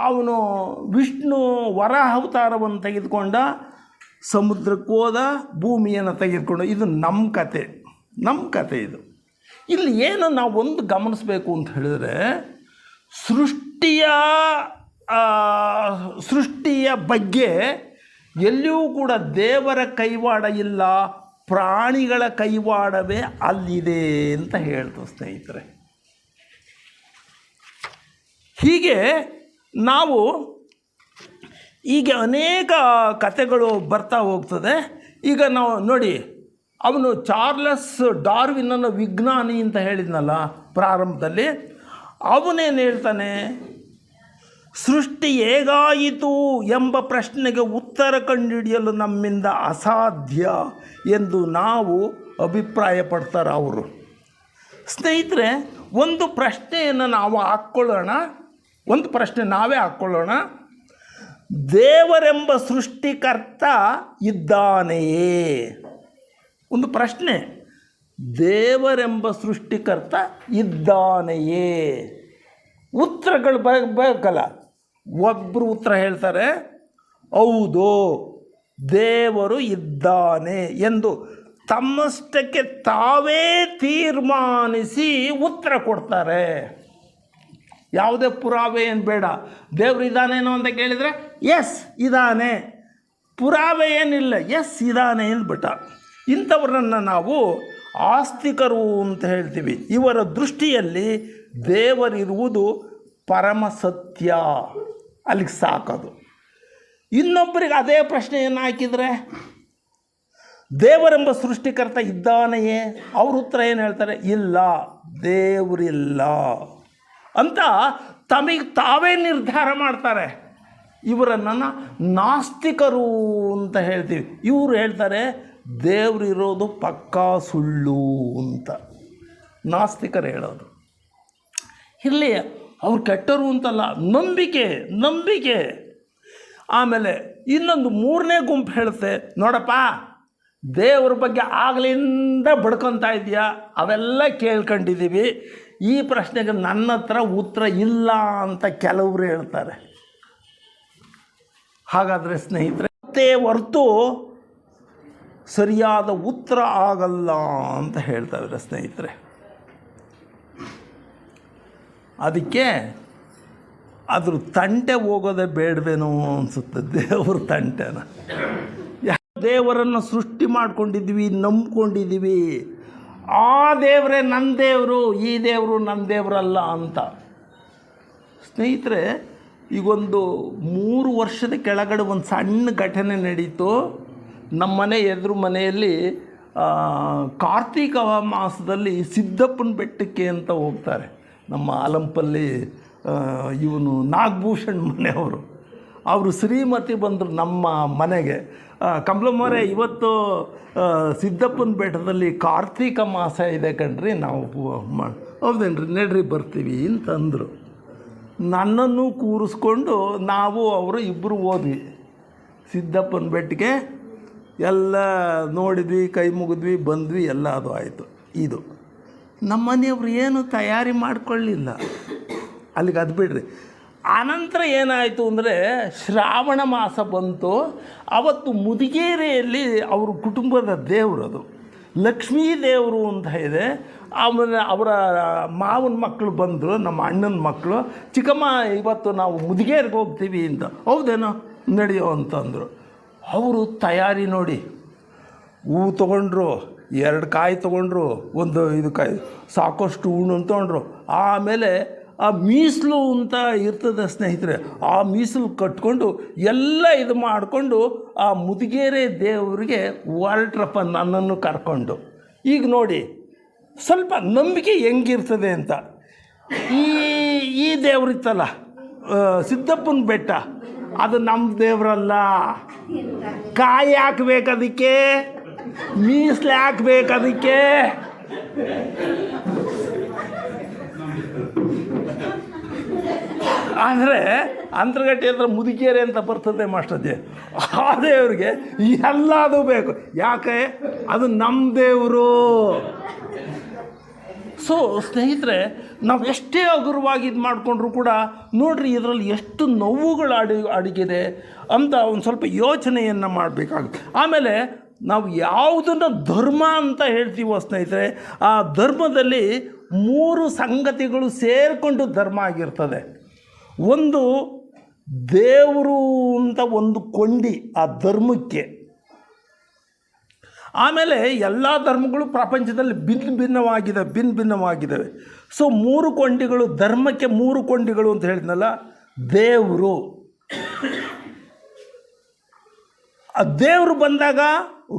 ಅವನು ವಿಷ್ಣು ವರಾಹ ಅವತಾರವನ್ನು ತೆಗೆದುಕೊಂಡ, ಸಮುದ್ರಕ್ಕೆ ಹೋದ, ಭೂಮಿಯನ್ನು ತೆಗೆದುಕೊಂಡು. ಇದು ನಮ್ಮ ಕತೆ ಇದು. ಇಲ್ಲಿ ಏನು ನಾವು ಒಂದು ಗಮನಿಸಬೇಕು ಅಂತ ಹೇಳಿದರೆ, ಸೃಷ್ಟಿಯ ಬಗ್ಗೆ ಎಲ್ಲಿಯೂ ಕೂಡ ದೇವರ ಕೈವಾಡ ಇಲ್ಲ, ಪ್ರಾಣಿಗಳ ಕೈವಾಡವೇ ಅಲ್ಲಿದೆ ಅಂತ ಹೇಳ್ತು ಸ್ನೇಹಿತರೆ. ಹೀಗೆ ನಾವು ಈಗ ಅನೇಕ ಕಥೆಗಳು ಬರ್ತಾ ಹೋಗ್ತದೆ. ಈಗ ನಾವು ನೋಡಿ, ಅವನು ಚಾರ್ಲೆಸ್ ಡಾರ್ವಿನ್ನನ್ನು ವಿಜ್ಞಾನಿ ಅಂತ ಹೇಳಿದ್ನಲ್ಲ ಪ್ರಾರಂಭದಲ್ಲಿ, ಅವನೇನು ಹೇಳ್ತಾನೆ, ಸೃಷ್ಟಿ ಹೇಗಾಯಿತು ಎಂಬ ಪ್ರಶ್ನೆಗೆ ಉತ್ತರ ಕಂಡುಹಿಡಿಯಲು ನಮ್ಮಿಂದ ಅಸಾಧ್ಯ ಎಂದು ನಾವು ಅಭಿಪ್ರಾಯ ಪಡ್ತಾರೆ ಅವರು. ಸ್ನೇಹಿತರೆ, ಒಂದು ಪ್ರಶ್ನೆಯನ್ನು ನಾವು ಹಾಕ್ಕೊಳ್ಳೋಣ, ಒಂದು ಪ್ರಶ್ನೆ ನಾವೇ ಹಾಕ್ಕೊಳ್ಳೋಣ. ದೇವರೆಂಬ ಸೃಷ್ಟಿಕರ್ತ ಇದ್ದಾನೆಯೇ? ಒಂದು ಪ್ರಶ್ನೆ, ದೇವರೆಂಬ ಸೃಷ್ಟಿಕರ್ತ ಇದ್ದಾನೆಯೇ? ಉತ್ತರಗಳು ಬೇಕಲ್ಲ. ಒಬ್ಬರು ಉತ್ತರ ಹೇಳ್ತಾರೆ, ಹೌದು ದೇವರು ಇದ್ದಾನೆ ಎಂದು ತಮ್ಮಷ್ಟಕ್ಕೆ ತಾವೇ ತೀರ್ಮಾನಿಸಿ ಉತ್ತರ ಕೊಡ್ತಾರೆ. ಯಾವುದೇ ಪುರಾವೆ ಏನು ಬೇಡ. ದೇವರು ಇದ್ದಾನೇನೋ ಅಂತ ಕೇಳಿದರೆ ಎಸ್ ಇದ್ದಾನೆ, ಪುರಾವೆ ಏನಿಲ್ಲ, ಎಸ್ ಇದ್ದಾನೆ ಅಂದ್ಬಿಟ್ಟ. ಇಂಥವ್ರನ್ನು ನಾವು ಆಸ್ತಿಕರು ಅಂತ ಹೇಳ್ತೀವಿ. ಇವರ ದೃಷ್ಟಿಯಲ್ಲಿ ದೇವರಿರುವುದು ಪರಮ ಸತ್ಯ, ಅಲ್ಲಿಗೆ ಸಾಕೋದು. ಇನ್ನೊಬ್ಬರಿಗೆ ಅದೇ ಪ್ರಶ್ನೆಯನ್ನು ಹಾಕಿದರೆ ದೇವರೆಂಬ ಸೃಷ್ಟಿಕರ್ತ ಇದ್ದಾನೆಯೇ? ಅವ್ರ ಉತ್ತರ ಏನು ಹೇಳ್ತಾರೆ, ಇಲ್ಲ ದೇವರಿಲ್ಲ ಅಂತ ತಮಗೆ ತಾವೇ ನಿರ್ಧಾರ ಮಾಡ್ತಾರೆ. ಇವರನ್ನು ನಾಸ್ತಿಕರು ಅಂತ ಹೇಳ್ತೀವಿ. ಇವರು ಹೇಳ್ತಾರೆ ದೇವರಿರೋದು ಪಕ್ಕಾ ಸುಳ್ಳು ಅಂತ ನಾಸ್ತಿಕರು ಹೇಳೋದು. ಇರಲಿ, ಅವ್ರು ಕೆಟ್ಟರು ಅಂತಲ್ಲ, ನಂಬಿಕೆ. ಆಮೇಲೆ ಇನ್ನೊಂದು ಮೂರನೇ ಗುಂಪು ಹೇಳುತ್ತೆ, ನೋಡಪ್ಪ ದೇವ್ರ ಬಗ್ಗೆ ಆಗಲಿಂದ ಬಡ್ಕೊತಾ ಇದೆಯಾ, ಅವೆಲ್ಲ ಕೇಳ್ಕೊಂಡಿದ್ದೀವಿ, ಈ ಪ್ರಶ್ನೆಗೆ ನನ್ನ ಹತ್ರ ಉತ್ತರ ಇಲ್ಲ ಅಂತ ಕೆಲವರು ಹೇಳ್ತಾರೆ. ಹಾಗಾದರೆ ಸ್ನೇಹಿತರೆ, ಮತ್ತೆ ಹೊರತು ಸರಿಯಾದ ಉತ್ತರ ಆಗಲ್ಲ ಅಂತ ಹೇಳ್ತಾರೆ ಸ್ನೇಹಿತರೆ. ಅದಕ್ಕೆ ಅದ್ರ ತಂಟೆ ಹೋಗೋದೇ ಬೇಡವೇನೋ ಅನಿಸುತ್ತೆ, ದೇವ್ರ ತಂಟೆನ. ದೇವರನ್ನು ಸೃಷ್ಟಿ ಮಾಡ್ಕೊಂಡಿದ್ವಿ, ನಂಬ್ಕೊಂಡಿದ್ದೀವಿ, ಆ ದೇವರೇ ನನ್ನ ದೇವರು, ಈ ದೇವರು ನನ್ನ ದೇವರಲ್ಲ ಅಂತ. ಸ್ನೇಹಿತರೆ, ಈಗೊಂದು 3 ವರ್ಷದ ಕೆಳಗಡೆ ಒಂದು ಸಣ್ಣ ಘಟನೆ ನಡೀತು. ನಮ್ಮ ಮನೆ ಎದುರು ಮನೆಯಲ್ಲಿ ಕಾರ್ತೀಕ ಮಾಸದಲ್ಲಿ ಸಿದ್ದಪ್ಪನ ಬೆಟ್ಟಕ್ಕೆ ಅಂತ ಹೋಗ್ತಾರೆ. ನಮ್ಮ ಆಲಂಪಲ್ಲಿ ಇವನು ನಾಗಭೂಷಣ್ ಮನೆಯವರು, ಅವರು ಶ್ರೀಮತಿ ಬಂದರು ನಮ್ಮ ಮನೆಗೆ. ಕಮಲಮ್ಮವರೇ, ಇವತ್ತು ಸಿದ್ದಪ್ಪನ ಬೆಟ್ಟದಲ್ಲಿ ಕಾರ್ತೀಕ ಮಾಸ ಇದೆ ಕಣ್ರಿ, ನಾವು ಹೌದೇನ್ರಿ, ನಡ್ರಿ ಬರ್ತೀವಿ ಅಂತಂದರು. ನನ್ನನ್ನು ಕೂರಿಸ್ಕೊಂಡು ನಾವು ಅವರು ಇಬ್ಬರು ಹೋದ್ವಿ ಸಿದ್ದಪ್ಪನ ಬೆಟ್ಟಕ್ಕೆ. ಎಲ್ಲ ನೋಡಿದ್ವಿ, ಕೈ ಮುಗಿದ್ವಿ, ಬಂದ್ವಿ, ಎಲ್ಲ ಅದು ಆಯಿತು. ಇದು ನಮ್ಮ ಮನೆಯವರು ಏನು ತಯಾರಿ ಮಾಡಿಕೊಳ್ಳಿಲ್ಲ ಅಲ್ಲಿಗೆ, ಅದು ಬಿಡ್ರಿ. ಆನಂತರ ಏನಾಯಿತು ಅಂದರೆ, ಶ್ರಾವಣ ಮಾಸ ಬಂತು. ಅವತ್ತು ಮುದಿಗೇರಿಯಲ್ಲಿ ಅವ್ರ ಕುಟುಂಬದ ದೇವರದು ಲಕ್ಷ್ಮೀ ದೇವರು ಅಂತ ಇದೆ. ಆಮೇಲೆ ಅವರ ಮಾವನ ಮಕ್ಕಳು ಬಂದರು, ನಮ್ಮ ಅಣ್ಣನ ಮಕ್ಕಳು, ಚಿಕ್ಕಮ್ಮ ಇವತ್ತು ನಾವು ಮುದಿಗೇರಿಗೆ ಹೋಗ್ತೀವಿ ಅಂತ. ಹೌದೇನೋ, ನಡೆಯೋ ಅಂತಂದರು. ಅವರು ತಯಾರಿ ನೋಡಿ, ಹೂವು ತೊಗೊಂಡ್ರು, 2 ಕಾಯಿ ತೊಗೊಂಡ್ರು, ಒಂದು 5 ಕಾಯಿ, ಸಾಕಷ್ಟು ಹೂವು ತೊಗೊಂಡ್ರು. ಆಮೇಲೆ ಆ ಮೀಸಲು ಅಂತ ಇರ್ತದೆ ಸ್ನೇಹಿತರೆ, ಆ ಮೀಸಲು ಕಟ್ಕೊಂಡು ಎಲ್ಲ ಇದು ಮಾಡಿಕೊಂಡು ಆ ಮುದಿಗೇರೆ ದೇವರಿಗೆ ಹೊರಟ್ರಪ್ಪ, ನನ್ನನ್ನು ಕರ್ಕೊಂಡು. ಈಗ ನೋಡಿ ಸ್ವಲ್ಪ ನಂಬಿಕೆ ಹೆಂಗಿರ್ತದೆ ಅಂತ. ಈ ದೇವ್ರಿತ್ತಲ್ಲ ಸಿದ್ದಪ್ಪನ ಬೆಟ್ಟ, ಅದು ನಮ್ಮ ದೇವರಲ್ಲ. ಕಾಯಿ ಹಾಕ್ಬೇಕು ಅದಕ್ಕೆ, ಮೀಸಲು ಹಾಕ್ಬೇಕು ಅದಕ್ಕೆ. ಆದರೆ ಅಂತರ್ಗಟ್ಟೆ ಹತ್ರ ಮುದಿಕೇರೆ ಅಂತ ಬರ್ತದೆ ಮಾಸ್ಟರ್ಜಿ, ಆ ದೇವ್ರಿಗೆ ಎಲ್ಲದೂ ಬೇಕು. ಯಾಕೆ? ಅದು ನಮ್ಮ ದೇವರು. ಸೊ ಸ್ನೇಹಿತರೆ, ನಾವು ಎಷ್ಟೇ ಹಗುರವಾಗಿ ಇದು ಮಾಡಿಕೊಂಡ್ರೂ ಕೂಡ ನೋಡ್ರಿ, ಇದರಲ್ಲಿ ಎಷ್ಟು ನೋವುಗಳು ಅಡಗಿದೆ ಅಂತ ಒಂದು ಸ್ವಲ್ಪ ಯೋಚನೆಯನ್ನು ಮಾಡಬೇಕಾಗುತ್ತೆ. ಆಮೇಲೆ ನಾವು ಯಾವುದನ್ನು ಧರ್ಮ ಅಂತ ಹೇಳ್ತೀವೋ ಸ್ನೇಹಿತರೆ, ಆ ಧರ್ಮದಲ್ಲಿ 3 ಸಂಗತಿಗಳು ಸೇರಿಕೊಂಡು ಧರ್ಮ ಆಗಿರ್ತದೆ. ಒಂದು ದೇವರು ಅಂತ ಒಂದು ಕೊಂಡಿ ಆ ಧರ್ಮಕ್ಕೆ. ಆಮೇಲೆ ಎಲ್ಲ ಧರ್ಮಗಳು ಪ್ರಪಂಚದಲ್ಲಿ ಭಿನ್ನವಾಗಿದ್ದಾವೆ. ಸೊ 3 ಕೊಂಡಿಗಳು, ಧರ್ಮಕ್ಕೆ 3 ಕೊಂಡಿಗಳು ಅಂತ ಹೇಳಿದ್ನಲ್ಲ, ದೇವರು, ದೇವರು ಬಂದಾಗ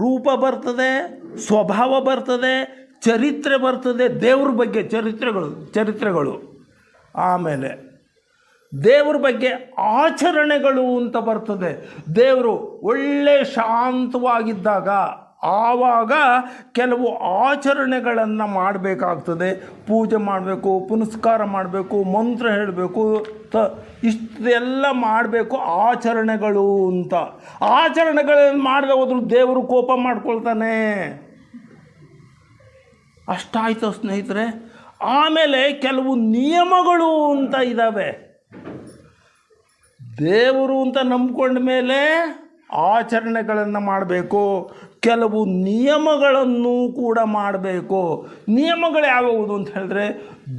ರೂಪ ಬರ್ತದೆ, ಸ್ವಭಾವ ಬರ್ತದೆ, ಚರಿತ್ರೆ ಬರ್ತದೆ, ದೇವ್ರ ಬಗ್ಗೆ ಚರಿತ್ರೆಗಳು. ಆಮೇಲೆ ದೇವ್ರ ಬಗ್ಗೆ ಆಚರಣೆಗಳು ಅಂತ ಬರ್ತದೆ. ದೇವರು ಒಳ್ಳೆ ಶಾಂತವಾಗಿದ್ದಾಗ ಆವಾಗ ಕೆಲವು ಆಚರಣೆಗಳನ್ನು ಮಾಡಬೇಕಾಗ್ತದೆ. ಪೂಜೆ ಮಾಡಬೇಕು, ಪುನಸ್ಕಾರ ಮಾಡಬೇಕು, ಮಂತ್ರ ಹೇಳಬೇಕು, ಇಷ್ಟೆಲ್ಲ ಮಾಡಬೇಕು ಆಚರಣೆಗಳು ಅಂತ. ಆಚರಣೆಗಳನ್ನು ಮಾಡದೆ ಹೋದ್ರು ದೇವರು ಕೋಪ ಮಾಡ್ಕೊಳ್ತಾನೆ. ಅಷ್ಟಾಯ್ತು ಸ್ನೇಹಿತರೆ. ಆಮೇಲೆ ಕೆಲವು ನಿಯಮಗಳು ಅಂತ ಇದ್ದಾವೆ. ದೇವರು ಅಂತ ನಂಬ್ಕೊಂಡ ಮೇಲೆ ಆಚರಣೆಗಳನ್ನು ಮಾಡಬೇಕು, ಕೆಲವು ನಿಯಮಗಳನ್ನು ಕೂಡ ಮಾಡಬೇಕು. ನಿಯಮಗಳು ಯಾವುದು ಅಂತ ಹೇಳಿದ್ರೆ,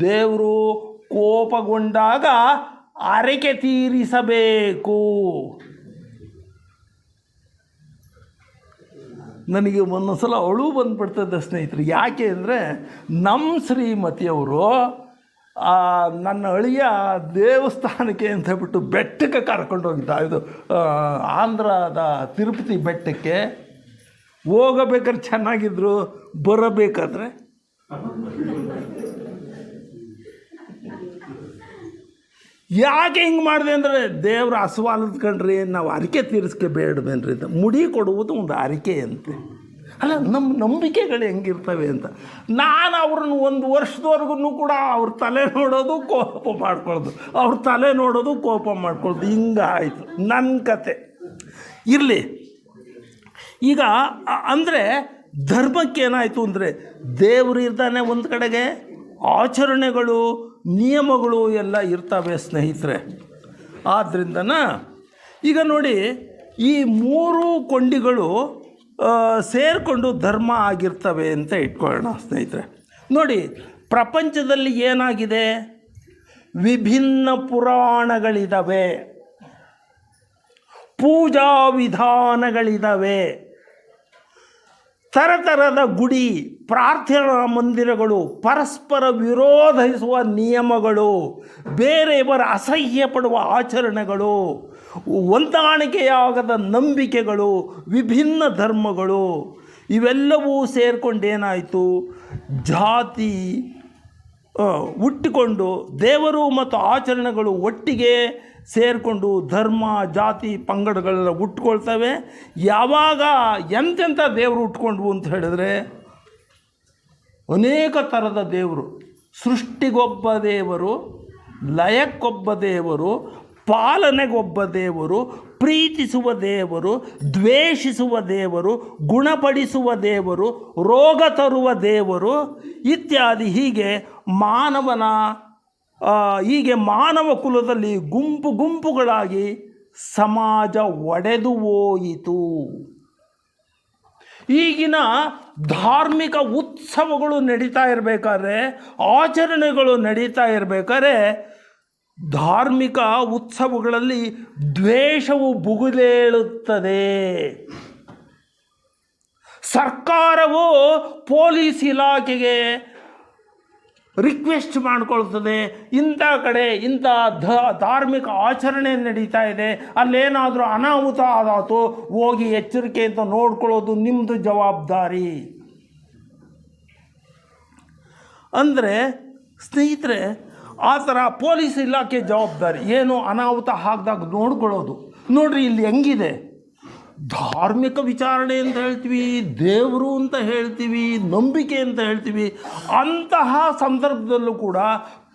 ದೇವರು ಕೋಪಗೊಂಡಾಗ ಹರಕೆ ತೀರಿಸಬೇಕು. ನನಗೆ ಒಂದೊಂದು ಸಲ ಅಳು ಬಂದುಬಿಡ್ತದೆ ಸ್ನೇಹಿತರೆ. ಯಾಕೆ ಅಂದರೆ ನಮ್ಮ ಶ್ರೀಮತಿಯವರು ನನ್ನ ಅಳಿಯ ದೇವಸ್ಥಾನಕ್ಕೆ ಅಂತ ಹೇಳ್ಬಿಟ್ಟು ಬೆಟ್ಟಕ್ಕೆ ಕರ್ಕೊಂಡು ಹೋಗಿದ್ದ. ಇದು ಆಂಧ್ರದ ತಿರುಪತಿ ಬೆಟ್ಟಕ್ಕೆ ಹೋಗಬೇಕಾದ್ರೆ ಚೆನ್ನಾಗಿದ್ರು, ಬರಬೇಕಾದ್ರೆ ಯಾಕೆ ಹಿಂಗೆ ಮಾಡಿದೆ ಅಂದರೆ, ದೇವ್ರ ಹಸುವಾಲದ ಕಂಡ್ರಿ ನಾವು ಹರಕೆ ತೀರಿಸ್ಕೋಬೇಡ್ಬೇನ್ರಿ ಅಂತ. ಮುಡಿ ಕೊಡುವುದು ಒಂದು ಹರಕೆ ಅಂತೆ. ಅಲ್ಲ, ನಮ್ಮ ನಂಬಿಕೆಗಳು ಹೆಂಗಿರ್ತವೆ ಅಂತ. ನಾನು ಅವ್ರನ್ನ ಒಂದು ವರ್ಷದವರೆಗೂ ಕೂಡ ಅವ್ರ ತಲೆ ನೋಡೋದು ಕೋಪ ಮಾಡ್ಕೊಳ್ಳೋದು, ಅವ್ರ ತಲೆ ನೋಡೋದು ಕೋಪ ಮಾಡ್ಕೊಳ್ಳೋದು, ಹಿಂಗಾಯಿತು ನನ್ನ ಕತೆ. ಇರಲಿ. ಈಗ ಅಂದರೆ ಧರ್ಮಕ್ಕೇನಾಯಿತು ಅಂದರೆ, ದೇವರು ಇರ್ತಾನೆ ಒಂದು ಕಡೆಗೆ, ಆಚರಣೆಗಳು ನಿಯಮಗಳು ಎಲ್ಲ ಇರ್ತವೆ ಸ್ನೇಹಿತರೆ. ಆದ್ದರಿಂದನ ಈಗ ನೋಡಿ, ಈ ಮೂರು ಕೊಂಡಿಗಳು ಸೇರಿಕೊಂಡು ಧರ್ಮ ಆಗಿರ್ತವೆ ಅಂತ ಇಟ್ಕೊಳ್ಳೋಣ ಸ್ನೇಹಿತರೆ. ನೋಡಿ, ಪ್ರಪಂಚದಲ್ಲಿ ಏನಾಗಿದೆ, ವಿಭಿನ್ನ ಪುರಾಣಗಳಿದ್ದಾವೆ, ಪೂಜಾ ವಿಧಾನಗಳಿದ್ದಾವೆ, ಥರದ ಗುಡಿ ಪ್ರಾರ್ಥನಾ ಮಂದಿರಗಳು, ಪರಸ್ಪರ ವಿರೋಧಿಸುವ ನಿಯಮಗಳು, ಬೇರೆಯವರ ಅಸಹ್ಯ ಪಡುವ ಆಚರಣೆಗಳು, ಹೊಂದಾಣಿಕೆಯಾಗದ ನಂಬಿಕೆಗಳು, ವಿಭಿನ್ನ ಧರ್ಮಗಳು, ಇವೆಲ್ಲವೂ ಸೇರಿಕೊಂಡೇನಾಯಿತು, ಜಾತಿ ಹುಟ್ಟಿಕೊಂಡು ದೇವರು ಮತ್ತು ಆಚರಣೆಗಳು ಒಟ್ಟಿಗೆ ಸೇರಿಕೊಂಡು ಧರ್ಮ ಜಾತಿ ಪಂಗಡಗಳೆಲ್ಲ ಹುಟ್ಕೊಳ್ತವೆ. ಯಾವಾಗ ಎಂತೆಂಥ ದೇವರು ಹುಟ್ಕೊಂಡ್ವು ಅಂತ ಹೇಳಿದ್ರೆ, ಅನೇಕ ಥರದ ದೇವರು. ಸೃಷ್ಟಿಗೊಬ್ಬ ದೇವರು, ಲಯಕ್ಕೊಬ್ಬ ದೇವರು, ಪಾಲನೆಗೊಬ್ಬ ದೇವರು, ಪ್ರೀತಿಸುವ ದೇವರು, ದ್ವೇಷಿಸುವ ದೇವರು, ಗುಣಪಡಿಸುವ ದೇವರು, ರೋಗ ತರುವ ದೇವರು ಇತ್ಯಾದಿ. ಹೀಗೆ ಮಾನವ ಕುಲದಲ್ಲಿ ಗುಂಪು ಗುಂಪುಗಳಾಗಿ ಸಮಾಜ ಒಡೆದು ಹೋಯಿತು. ಈಗಿನ ಧಾರ್ಮಿಕ ಉತ್ಸವಗಳು ನಡೀತಾ ಇರಬೇಕಾದ್ರೆ, ಆಚರಣೆಗಳು ನಡೀತಾ ಇರಬೇಕಾದ್ರೆ, ಧಾರ್ಮಿಕ ಉತ್ಸವಗಳಲ್ಲಿ ದ್ವೇಷವು ಭುಗಿಲೇಳುತ್ತದೆ. ಸರ್ಕಾರವು ಪೊಲೀಸ್ ಇಲಾಖೆಗೆ ರಿಕ್ವೆಸ್ಟ್ ಮಾಡ್ಕೊಳ್ತದೆ, ಇಂಥ ಕಡೆ ಇಂಥ ಧಾರ್ಮಿಕ ಆಚರಣೆ ನಡೀತಾ ಇದೆ, ಅಲ್ಲೇನಾದರೂ ಅನಾಹುತ ಆದಾತು ಹೋಗಿ ಎಚ್ಚರಿಕೆ ಅಂತ ನೋಡ್ಕೊಳ್ಳೋದು ನಿಮ್ಮದು ಜವಾಬ್ದಾರಿ. ಅಂದರೆ ಸ್ನೇಹಿತರೆ, ಆ ಥರ ಪೊಲೀಸ್ ಇಲಾಖೆ ಜವಾಬ್ದಾರಿ ಏನು, ಅನಾಹುತ ಆಗದಾಗ ನೋಡ್ಕೊಳ್ಳೋದು. ನೋಡ್ರಿ ಇಲ್ಲಿ ಹೆಂಗಿದೆ, ಧಾರ್ಮಿಕ ವಿಚಾರಣೆ ಅಂತ ಹೇಳ್ತೀವಿ, ದೇವರು ಅಂತ ಹೇಳ್ತೀವಿ, ನಂಬಿಕೆ ಅಂತ ಹೇಳ್ತೀವಿ. ಅಂತಹ ಸಂದರ್ಭದಲ್ಲೂ ಕೂಡ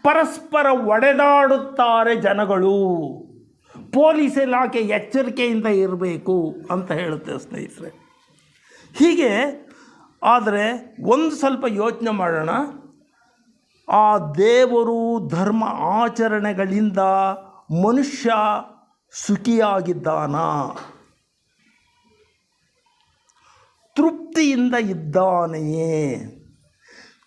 ಪರಸ್ಪರ ಒಡೆದಾಡುತ್ತಾರೆ ಜನಗಳು. ಪೊಲೀಸ್ ಇಲಾಖೆ ಎಚ್ಚರಿಕೆಯಿಂದ ಇರಬೇಕು ಅಂತ ಹೇಳುತ್ತೆ ಸ್ನೇಹಿತರೆ. ಹೀಗೆ ಆದರೆ ಒಂದು ಸ್ವಲ್ಪ ಯೋಚನೆ ಮಾಡೋಣ, ಆ ದೇವರು ಧರ್ಮ ಆಚರಣೆಗಳಿಂದ ಮನುಷ್ಯ ಸುಖಿಯಾಗಿದ್ದಾನ, ತೃಪ್ತಿಯಿಂದ ಇದ್ದಾನೆಯೇ,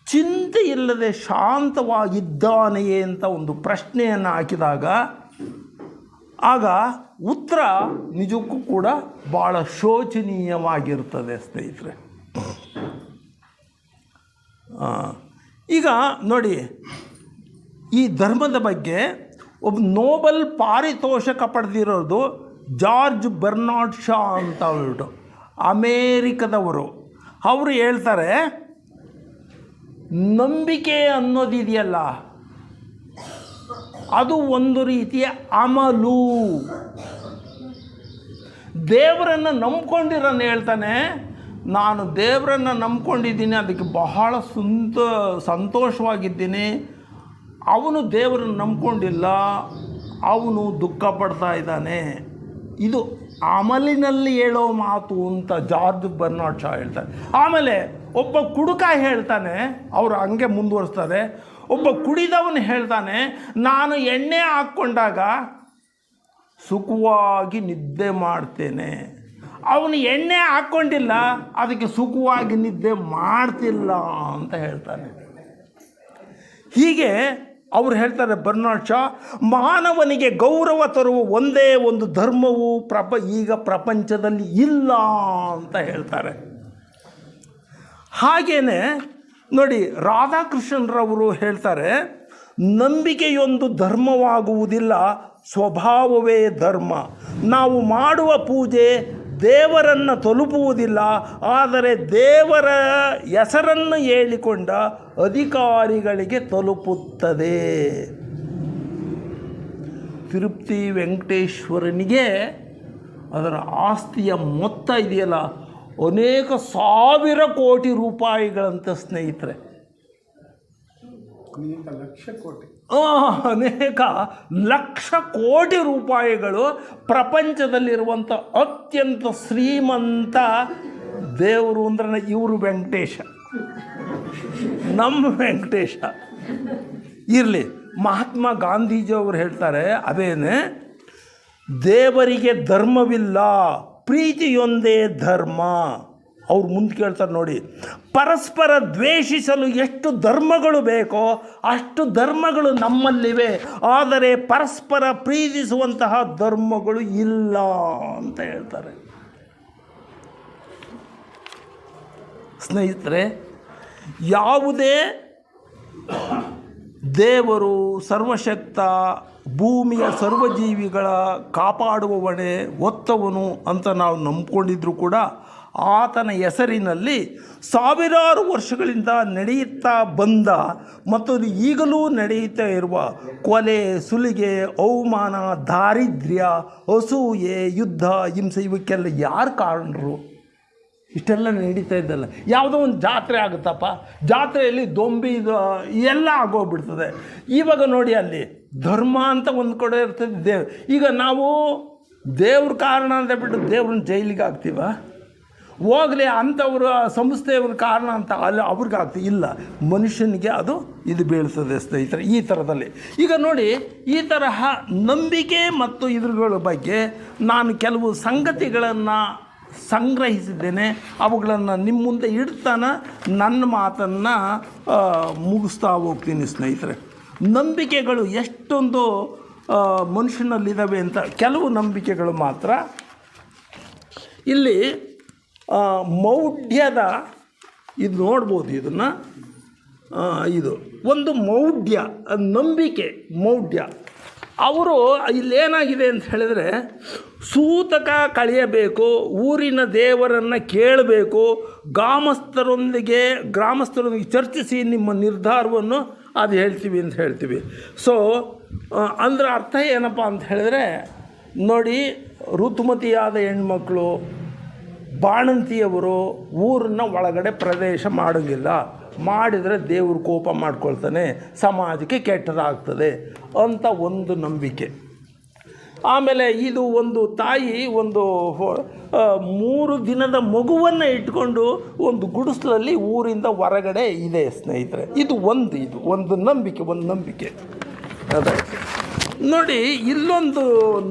ಚಿಂತೆ ಇಲ್ಲದೆ ಶಾಂತವಾಗಿದ್ದಾನೆಯೇ ಅಂತ ಒಂದು ಪ್ರಶ್ನೆಯನ್ನು ಹಾಕಿದಾಗ ಆಗ ಉತ್ತರ ನಿಜಕ್ಕೂ ಕೂಡ ಭಾಳ ಶೋಚನೀಯವಾಗಿರ್ತದೆ ಸ್ನೇಹಿತರೆ. ಈಗ ನೋಡಿ, ಈ ಧರ್ಮದ ಬಗ್ಗೆ ಒಬ್ಬ ನೋಬೆಲ್ ಪಾರಿತೋಷಕ ಪಡೆದಿರೋದು ಜಾರ್ಜ್ ಬರ್ನಾರ್ಡ್ ಶಾ ಅಂತ ಹೇಳ್ಬಿಟ್ಟು ಅಮೇರಿಕದವರು. ಅವರು ಹೇಳ್ತಾರೆ, ನಂಬಿಕೆ ಅನ್ನೋದಿದೆಯಲ್ಲ ಅದು ಒಂದು ರೀತಿಯ ಅಮಲು. ದೇವರನ್ನು ನಂಬ್ಕೊಂಡಿರೋನು ಹೇಳ್ತಾನೆ, ನಾನು ದೇವರನ್ನು ನಂಬ್ಕೊಂಡಿದ್ದೀನಿ, ಅದಕ್ಕೆ ಬಹಳ ಸಂತೋಷವಾಗಿದ್ದೀನಿ. ಅವನು ದೇವರನ್ನು ನಂಬ್ಕೊಂಡಿಲ್ಲ, ಅವನು ದುಃಖ ಪಡ್ತಾ ಇದ್ದಾನೆ. ಇದು ಅಮಲಿನಲ್ಲಿ ಹೇಳೋ ಮಾತು ಅಂತ ಜಾರ್ಜ್ ಬರ್ನಾರ್ಡ್ ಶಾ ಹೇಳ್ತಾರೆ. ಆಮೇಲೆ ಒಬ್ಬ ಕುಡುಕ ಹೇಳ್ತಾನೆ, ಅವರು ಹಂಗೆ ಮುಂದುವರಿಸ್ತಾರೆ, ಒಬ್ಬ ಕುಡಿದವನು ಹೇಳ್ತಾನೆ, ನಾನು ಎಣ್ಣೆ ಹಾಕ್ಕೊಂಡಾಗ ಸುಖವಾಗಿ ನಿದ್ದೆ ಮಾಡ್ತೇನೆ. ಅವನು ಎಣ್ಣೆ ಹಾಕ್ಕೊಂಡಿಲ್ಲ, ಅದಕ್ಕೆ ಸುಖವಾಗಿ ನಿದ್ದೆ ಮಾಡ್ತಿಲ್ಲ ಅಂತ ಹೇಳ್ತಾನೆ. ಹೀಗೆ ಅವರು ಹೇಳ್ತಾರೆ ಬರ್ನಾರ್ಡ್ ಶಾ, ಮಾನವನಿಗೆ ಗೌರವ ತರುವ ಒಂದೇ ಒಂದು ಧರ್ಮವು ಈಗ ಪ್ರಪಂಚದಲ್ಲಿ ಇಲ್ಲ ಅಂತ ಹೇಳ್ತಾರೆ. ಹಾಗೇನೆ ನೋಡಿ, ರಾಧಾಕೃಷ್ಣರವರು ಹೇಳ್ತಾರೆ, ನಂಬಿಕೆಯೊಂದು ಧರ್ಮವಾಗುವುದಿಲ್ಲ, ಸ್ವಭಾವವೇ ಧರ್ಮ. ನಾವು ಮಾಡುವ ಪೂಜೆ ದೇವರನ್ನು ತಲುಪುವುದಿಲ್ಲ, ಆದರೆ ದೇವರ ಹೆಸರನ್ನು ಹೇಳಿಕೊಂಡ ಅಧಿಕಾರಿಗಳಿಗೆ ತಲುಪುತ್ತದೆ. ತಿರುಪತಿ ವೆಂಕಟೇಶ್ವರನಿಗೆ ಅದರ ಆಸ್ತಿಯ ಮೊತ್ತ ಇದೆಯಲ್ಲ, ಅನೇಕ ಸಾವಿರ ಕೋಟಿ ರೂಪಾಯಿಗಳಂತ ಸ್ನೇಹಿತರೆ. ಅನೇಕ ಲಕ್ಷ ಕೋಟಿ ರೂಪಾಯಿಗಳು. ಪ್ರಪಂಚದಲ್ಲಿರುವಂಥ ಅತ್ಯಂತ ಶ್ರೀಮಂತ ದೇವರು ಅಂದ್ರೆ ಇವರು ವೆಂಕಟೇಶ, ನಮ್ಮ ವೆಂಕಟೇಶ. ಇರಲಿ, ಮಹಾತ್ಮ ಗಾಂಧೀಜಿಯವರು ಹೇಳ್ತಾರೆ ಅದೇನೆ, ದೇವರಿಗೆ ಧರ್ಮವಿಲ್ಲ, ಪ್ರೀತಿಯೊಂದೇ ಧರ್ಮ. ಅವ್ರು ಮುಂದೆ ಕೇಳ್ತಾರೆ ನೋಡಿ, ಪರಸ್ಪರ ದ್ವೇಷಿಸಲು ಎಷ್ಟು ಧರ್ಮಗಳು ಬೇಕೋ ಅಷ್ಟು ಧರ್ಮಗಳು ನಮ್ಮಲ್ಲಿವೆ, ಆದರೆ ಪರಸ್ಪರ ಪ್ರೀತಿಸುವಂತಹ ಧರ್ಮಗಳು ಇಲ್ಲ ಅಂತ ಹೇಳ್ತಾರೆ. ಸ್ನೇಹಿತರೆ, ಯಾವುದೇ ದೇವರು ಸರ್ವಶಕ್ತ, ಭೂಮಿಯ ಸರ್ವಜೀವಿಗಳ ಕಾಪಾಡುವವನೇ, ಒತ್ತವನು ಅಂತ ನಾವು ನಂಬ್ಕೊಂಡಿದ್ರು ಕೂಡ ಆತನ ಹೆಸರಿನಲ್ಲಿ ಸಾವಿರಾರು ವರ್ಷಗಳಿಂದ ನಡೆಯುತ್ತಾ ಬಂದ ಮತ್ತು ಈಗಲೂ ನಡೆಯುತ್ತಾ ಇರುವ ಕೊಲೆ, ಸುಲಿಗೆ, ಅವಮಾನ, ದಾರಿದ್ರ್ಯ, ಅಸೂಯೆ, ಯುದ್ಧ, ಹಿಂಸೆ ಇವಕ್ಕೆಲ್ಲ ಯಾರು ಕಾರಣರು? ಇಷ್ಟೆಲ್ಲ ನಡೀತಾ ಇದ್ದಲ್ಲ. ಯಾವುದೋ ಒಂದು ಜಾತ್ರೆ ಆಗುತ್ತಪ್ಪ, ಜಾತ್ರೆಯಲ್ಲಿ ದೊಂಬಿ ಎಲ್ಲ ಆಗೋಗ್ಬಿಡ್ತದೆ. ಇವಾಗ ನೋಡಿ, ಅಲ್ಲಿ ಧರ್ಮ ಅಂತ ಒಂದು ಕಡೆ ಇರ್ತದೆ. ಈಗ ನಾವು ದೇವ್ರ ಕಾರಣ ಅಂತ ಬಿಟ್ಟು ದೇವ್ರನ್ನ ಜೈಲಿಗೆ ಹಾಕ್ತೀವ? ಹೋಗಲಿ, ಅಂಥವ್ರ ಸಂಸ್ಥೆಯವ್ರ ಕಾರಣ ಅಂತ ಅಲ್ಲಿ ಅವ್ರಿಗೆ ಆಗ್ತೀವಿ. ಇಲ್ಲ, ಮನುಷ್ಯನಿಗೆ ಅದು ಇದು ಬೀಳ್ತದೆ ಸ್ನೇಹಿತರೆ, ಈ ಥರದಲ್ಲಿ. ಈಗ ನೋಡಿ, ಈ ತರಹ ನಂಬಿಕೆ ಮತ್ತು ಇದ್ರಗಳ ಬಗ್ಗೆ ನಾನು ಕೆಲವು ಸಂಗತಿಗಳನ್ನು ಸಂಗ್ರಹಿಸಿದ್ದೇನೆ. ಅವುಗಳನ್ನು ನಿಮ್ಮ ಮುಂದೆ ಇಡ್ತಾನ ನನ್ನ ಮಾತನ್ನು ಮುಗಿಸ್ತಾ ಹೋಗ್ತೀನಿ ಸ್ನೇಹಿತರೆ. ನಂಬಿಕೆಗಳು ಎಷ್ಟೊಂದು ಮನುಷ್ಯನಲ್ಲಿದ್ದಾವೆ ಅಂತ ಕೆಲವು ನಂಬಿಕೆಗಳು ಮಾತ್ರ. ಇಲ್ಲಿ ಮೌಢ್ಯದ ಇದು ನೋಡ್ಬೋದು, ಇದನ್ನು ಇದು ಒಂದು ಮೌಢ್ಯ, ನಂಬಿಕೆ ಮೌಢ್ಯ. ಅವರು ಇಲ್ಲೇನಾಗಿದೆ ಅಂತ ಹೇಳಿದರೆ, ಸೂತಕ ಕಳೆಯಬೇಕು, ಊರಿನ ದೇವರನ್ನು ಕೇಳಬೇಕು, ಗ್ರಾಮಸ್ಥರೊಂದಿಗೆ ಚರ್ಚಿಸಿ ನಿಮ್ಮ ನಿರ್ಧಾರವನ್ನು ಅದು ಹೇಳ್ತೀವಿ ಅಂತ ಹೇಳ್ತೀವಿ. ಸೊ ಅಂದರೆ ಅರ್ಥ ಏನಪ್ಪ ಅಂತ ಹೇಳಿದ್ರೆ, ನೋಡಿ, ಋತುಮತಿಯಾದ ಹೆಣ್ಮಕ್ಳು, ಬಾಣಂತಿಯವರು ಊರನ್ನ ಒಳಗಡೆ ಪ್ರವೇಶ ಮಾಡೋಂಗಿಲ್ಲ, ಮಾಡಿದರೆ ದೇವರು ಕೋಪ ಮಾಡ್ಕೊಳ್ತಾನೆ, ಸಮಾಜಕ್ಕೆ ಕೆಟ್ಟದಾಗ್ತದೆ ಅಂತ ಒಂದು ನಂಬಿಕೆ. ಆಮೇಲೆ ಇದು ಒಂದು ತಾಯಿ ಒಂದು 3 ದಿನದ ಮಗುವನ್ನು ಇಟ್ಕೊಂಡು ಒಂದು ಗುಡಿಸಲಲ್ಲಿ ಊರಿಂದ ಹೊರಗಡೆ ಇದೆ ಸ್ನೇಹಿತರೆ. ಇದು ಒಂದು ನಂಬಿಕೆ. ಅದೇ ನೋಡಿ, ಇಲ್ಲೊಂದು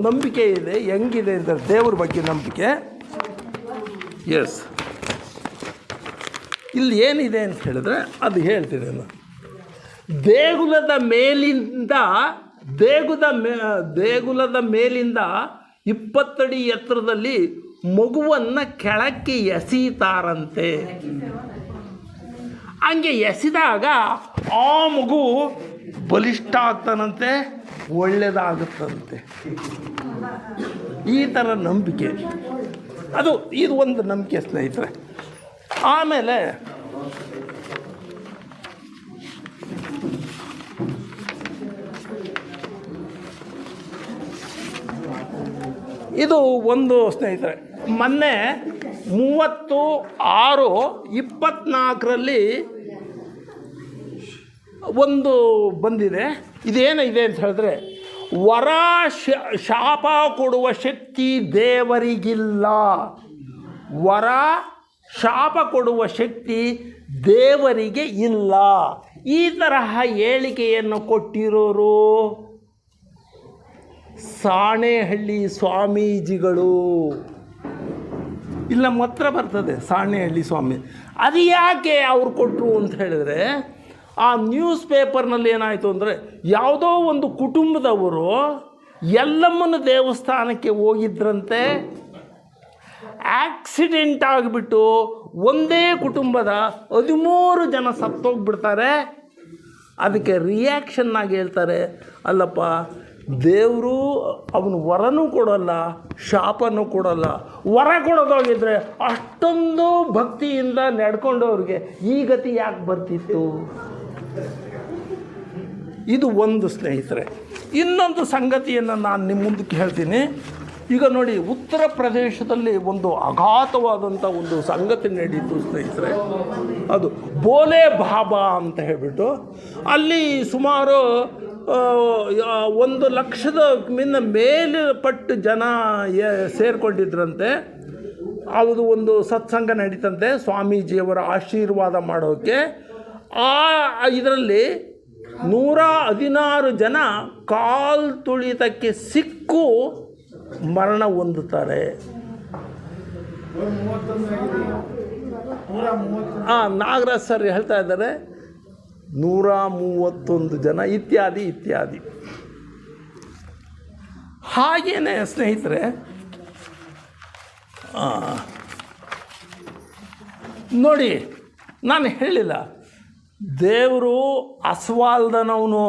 ನಂಬಿಕೆ ಇದೆ. ಹೆಂಗಿದೆ ಅಂದರೆ ದೇವ್ರ ಬಗ್ಗೆ ನಂಬಿಕೆ. ಎಸ್, ಇಲ್ಲಿ ಏನಿದೆ ಅಂತ ಹೇಳಿದ್ರೆ ಅದು ಹೇಳ್ತೀನಿ ನಾನು. ದೇಗುಲದ ಮೇಲಿಂದ 20 ಅಡಿ ಎತ್ತರದಲ್ಲಿ ಮಗುವನ್ನು ಕೆಳಕ್ಕೆ ಎಸೀತಾರಂತೆ. ಹಂಗೆ ಎಸೆದಾಗ ಆ ಮಗು ಬಲಿಷ್ಠ ಆಗ್ತಾನಂತೆ, ಒಳ್ಳೆಯದಾಗುತ್ತಂತೆ. ಈ ಥರ ನಂಬಿಕೆ, ಇದು ಒಂದು ನಂಬಿಕೆ ಸ್ನೇಹಿತರೆ. ಆಮೇಲೆ ಇದು ಒಂದು ಸ್ನೇಹಿತರೆ, ಮೊನ್ನೆ 30/6/24 ಒಂದು ಬಂದಿದೆ. ಇದೇನಿದೆ ಅಂತ ಹೇಳಿದ್ರೆ, ವರ ಶಾಪ ಕೊಡುವ ಶಕ್ತಿ ದೇವರಿಗಿಲ್ಲ, ವರ ಶಾಪ ಕೊಡುವ ಶಕ್ತಿ ದೇವರಿಗೆ ಇಲ್ಲ. ಈ ತರಹ ಹೇಳಿಕೆಯನ್ನು ಕೊಟ್ಟಿರೋರು ಸಾಣೇಹಳ್ಳಿ ಸ್ವಾಮೀಜಿಗಳು. ಇಲ್ಲ ನಮ್ಮ ಹತ್ರ ಬರ್ತದೆ ಸಾಣೇಹಳ್ಳಿ ಸ್ವಾಮಿ. ಅದು ಯಾಕೆ ಅವ್ರು ಕೊಟ್ಟರು ಅಂತ ಹೇಳಿದ್ರೆ, ಆ ನ್ಯೂಸ್ ಪೇಪರ್ನಲ್ಲಿ ಏನಾಯಿತು ಅಂದರೆ, ಯಾವುದೋ ಒಂದು ಕುಟುಂಬದವರು ಯಲ್ಲಮ್ಮನ ದೇವಸ್ಥಾನಕ್ಕೆ ಹೋಗಿದ್ರಂತೆ. ಆಕ್ಸಿಡೆಂಟ್ ಆಗಿಬಿಟ್ಟು ಒಂದೇ ಕುಟುಂಬದ 13 ಜನ ಸತ್ತೋಗ್ಬಿಡ್ತಾರೆ. ಅದಕ್ಕೆ ರಿಯಾಕ್ಷನ್ನಾಗಿ ಹೇಳ್ತಾರೆ, ಅಲ್ಲಪ್ಪ ದೇವರು ಅವನು ವರನೂ ಕೊಡೋಲ್ಲ, ಶಾಪನೂ ಕೊಡೋಲ್ಲ. ವರ ಕೊಡೋದೋಗಿದ್ರೆ ಅಷ್ಟೊಂದು ಭಕ್ತಿಯಿಂದ ನಡ್ಕೊಂಡವ್ರಿಗೆ ಈ ಗತಿ ಯಾಕೆ ಬರ್ತಿತ್ತು? ಇದು ಒಂದು ಸ್ನೇಹಿತರೆ. ಇನ್ನೊಂದು ಸಂಗತಿಯನ್ನು ನಾನು ನಿಮ್ಮ ಮುಂದಕ್ಕೆ ಹೇಳ್ತೀನಿ. ಈಗ ನೋಡಿ, ಉತ್ತರ ಪ್ರದೇಶದಲ್ಲಿ ಒಂದು ಅಘಾತವಾದಂಥ ಒಂದು ಸಂಗತಿ ನಡೀತು ಸ್ನೇಹಿತರೆ. ಅದು ಬೋಲೆ ಬಾಬಾ ಅಂತ ಹೇಳಿಬಿಟ್ಟು ಅಲ್ಲಿ ಸುಮಾರು 1,00,000 ಮೇಲ್ಪಟ್ಟು ಜನ ಸೇರಿಕೊಂಡಿದ್ರಂತೆ. ಅದು ಒಂದು ಸತ್ಸಂಗ ನಡೀತಂತೆ ಸ್ವಾಮೀಜಿಯವರ ಆಶೀರ್ವಾದ ಮಾಡೋಕ್ಕೆ. ಇದರಲ್ಲಿ 116 ಜನ ಕಾಲು ತುಳಿತಕ್ಕೆ ಸಿಕ್ಕು ಮರಣ ಹೊಂದುತ್ತಾರೆ. ನಾಗರಾಜ್ ಸರ್ ಹೇಳ್ತಾ ಇದ್ದಾರೆ 131 ಜನ ಇತ್ಯಾದಿ ಇತ್ಯಾದಿ. ಹಾಗೇನೆ ಸ್ನೇಹಿತರೆ, ನೋಡಿ ನಾನು ಹೇಳಿಲ್ಲ, ದೇವರು ಅಸ್ವಾಲ್ದನವನು,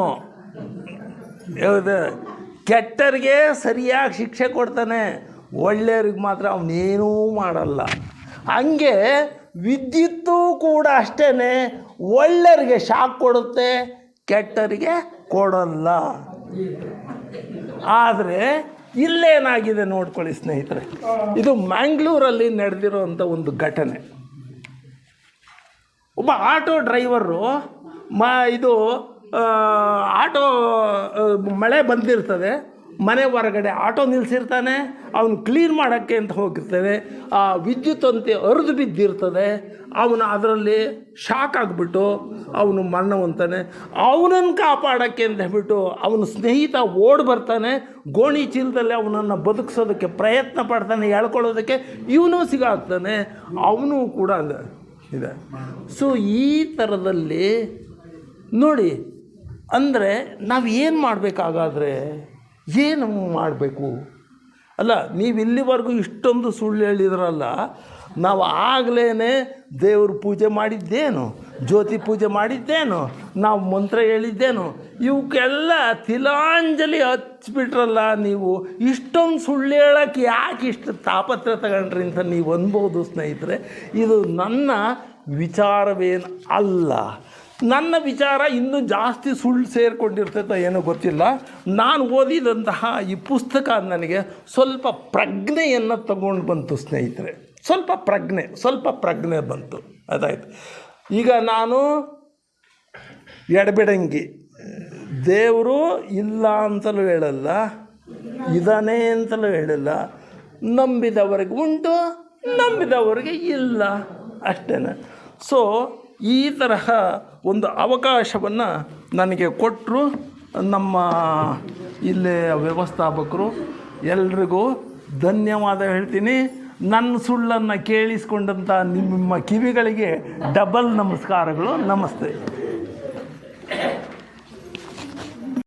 ಕೆಟ್ಟರಿಗೆ ಸರಿಯಾಗಿ ಶಿಕ್ಷೆ ಕೊಡ್ತಾನೆ, ಒಳ್ಳೆಯವ್ರಿಗೆ ಮಾತ್ರ ಅವನೇನೂ ಮಾಡಲ್ಲ. ಹಂಗೆ ವಿದ್ಯುತ್ತು ಕೂಡ ಅಷ್ಟೇ, ಒಳ್ಳೆಯವರಿಗೆ ಶಾಕ್ ಕೊಡುತ್ತೆ, ಕೆಟ್ಟರಿಗೆ ಕೊಡಲ್ಲ. ಆದರೆ ಇಲ್ಲೇನಾಗಿದೆ ನೋಡ್ಕೊಳ್ಳಿ ಸ್ನೇಹಿತರೆ, ಇದು ಮ್ಯಾಂಗ್ಳೂರಲ್ಲಿ ನಡೆದಿರೋಂಥ ಒಂದು ಘಟನೆ. ಒಬ್ಬ ಆಟೋ ಡ್ರೈವರು ಆಟೋ ಮಳೆ ಬಂದಿರ್ತದೆ, ಮನೆ ಹೊರಗಡೆ ಆಟೋ ನಿಲ್ಲಿಸಿರ್ತಾನೆ, ಅವನು ಕ್ಲೀನ್ ಮಾಡೋಕ್ಕೆ ಅಂತ ಹೋಗಿರ್ತಾನೆ. ಆ ವಿದ್ಯುತ್ ಅಂತೆ ಹರಿದು ಬಿದ್ದಿರ್ತದೆ, ಅವನು ಅದರಲ್ಲಿ ಶಾಕ್ ಆಗಿಬಿಟ್ಟು ಅವನು ಮರಣ ಹೊಂತಾನೆ. ಅವನನ್ನು ಕಾಪಾಡೋಕ್ಕೆ ಅಂತ ಹೇಳ್ಬಿಟ್ಟು ಅವನ ಸ್ನೇಹಿತ ಓಡಿ ಬರ್ತಾನೆ, ಗೋಣಿ ಚೀಲದಲ್ಲಿ ಅವನನ್ನು ಬದುಕಿಸೋದಕ್ಕೆ ಪ್ರಯತ್ನ ಪಡ್ತಾನೆ, ಎಳ್ಕೊಳ್ಳೋದಕ್ಕೆ. ಇವನು ಸಿಗಾಗ್ತಾನೆ, ಅವನು ಕೂಡ ಇದೆ. ಸೊ ಈ ಥರದಲ್ಲಿ ನೋಡಿ, ಅಂದರೆ ನಾವು ಏನು ಮಾಡಬೇಕಾಗಾದ್ರೆ ಏನು ಮಾಡಬೇಕು? ಅಲ್ಲ, ನೀವು ಇಲ್ಲಿವರೆಗೂ ಇಷ್ಟೊಂದು ಸುಳ್ಳು ಹೇಳಿದ್ರಲ್ಲ, ನಾವು ಆಗಲೇ ದೇವ್ರ ಪೂಜೆ ಮಾಡಿದ್ದೇನು, ಜ್ಯೋತಿ ಪೂಜೆ ಮಾಡಿದ್ದೇನು, ನಾವು ಮಂತ್ರ ಹೇಳಿದ್ದೇನು, ಇವಕ್ಕೆಲ್ಲ ತಿಲಾಂಜಲಿ ಹಚ್ಬಿಟ್ರಲ್ಲ ನೀವು. ಇಷ್ಟೊಂದು ಸುಳ್ಳು ಹೇಳೋಕ್ಕೆ ಯಾಕೆ ಇಷ್ಟು ತಾಪತ್ರ ತಗೊಂಡ್ರಿ ಅಂತ ನೀವು ಅನ್ಬೋದು ಸ್ನೇಹಿತರೆ. ಇದು ನನ್ನ ವಿಚಾರವೇನು ಅಲ್ಲ. ನನ್ನ ವಿಚಾರ ಇನ್ನೂ ಜಾಸ್ತಿ ಸುಳ್ಳು ಸೇರಿಕೊಂಡಿರ್ತೈತೋ ಏನೋ ಗೊತ್ತಿಲ್ಲ. ನಾನು ಓದಿದಂತಹ ಈ ಪುಸ್ತಕ ನನಗೆ ಸ್ವಲ್ಪ ಪ್ರಜ್ಞೆಯನ್ನು ತಗೊಂಡು ಬಂತು ಸ್ನೇಹಿತರೆ. ಸ್ವಲ್ಪ ಪ್ರಜ್ಞೆ ಬಂತು. ಅದಾಯಿತು. ಈಗ ನಾನು ಎಡಬಿಡಂಗಿ, ದೇವರು ಇಲ್ಲ ಅಂತಲೂ ಹೇಳಲ್ಲ, ಇದಾನೆ ಅಂತಲೂ ಹೇಳಲ್ಲ. ನಂಬಿದವರಿಗೆ ಉಂಟು, ನಂಬಿದವರಿಗೆ ಇಲ್ಲ, ಅಷ್ಟೇ. ಸೊ ಈ ತರಹ ಒಂದು ಅವಕಾಶವನ್ನು ನನಗೆ ಕೊಟ್ಟರು ನಮ್ಮ ಇಲ್ಲೇ ವ್ಯವಸ್ಥಾಪಕರು. ಎಲ್ರಿಗೂ ಧನ್ಯವಾದ ಹೇಳ್ತೀನಿ. ನನ್ನ ಸುಳ್ಳನ್ನು ಕೇಳಿಸ್ಕೊಂಡಂಥ ನಿಮ್ಮ ಕಿವಿಗಳಿಗೆ ಡಬಲ್ ನಮಸ್ಕಾರಗಳು. ನಮಸ್ತೆ.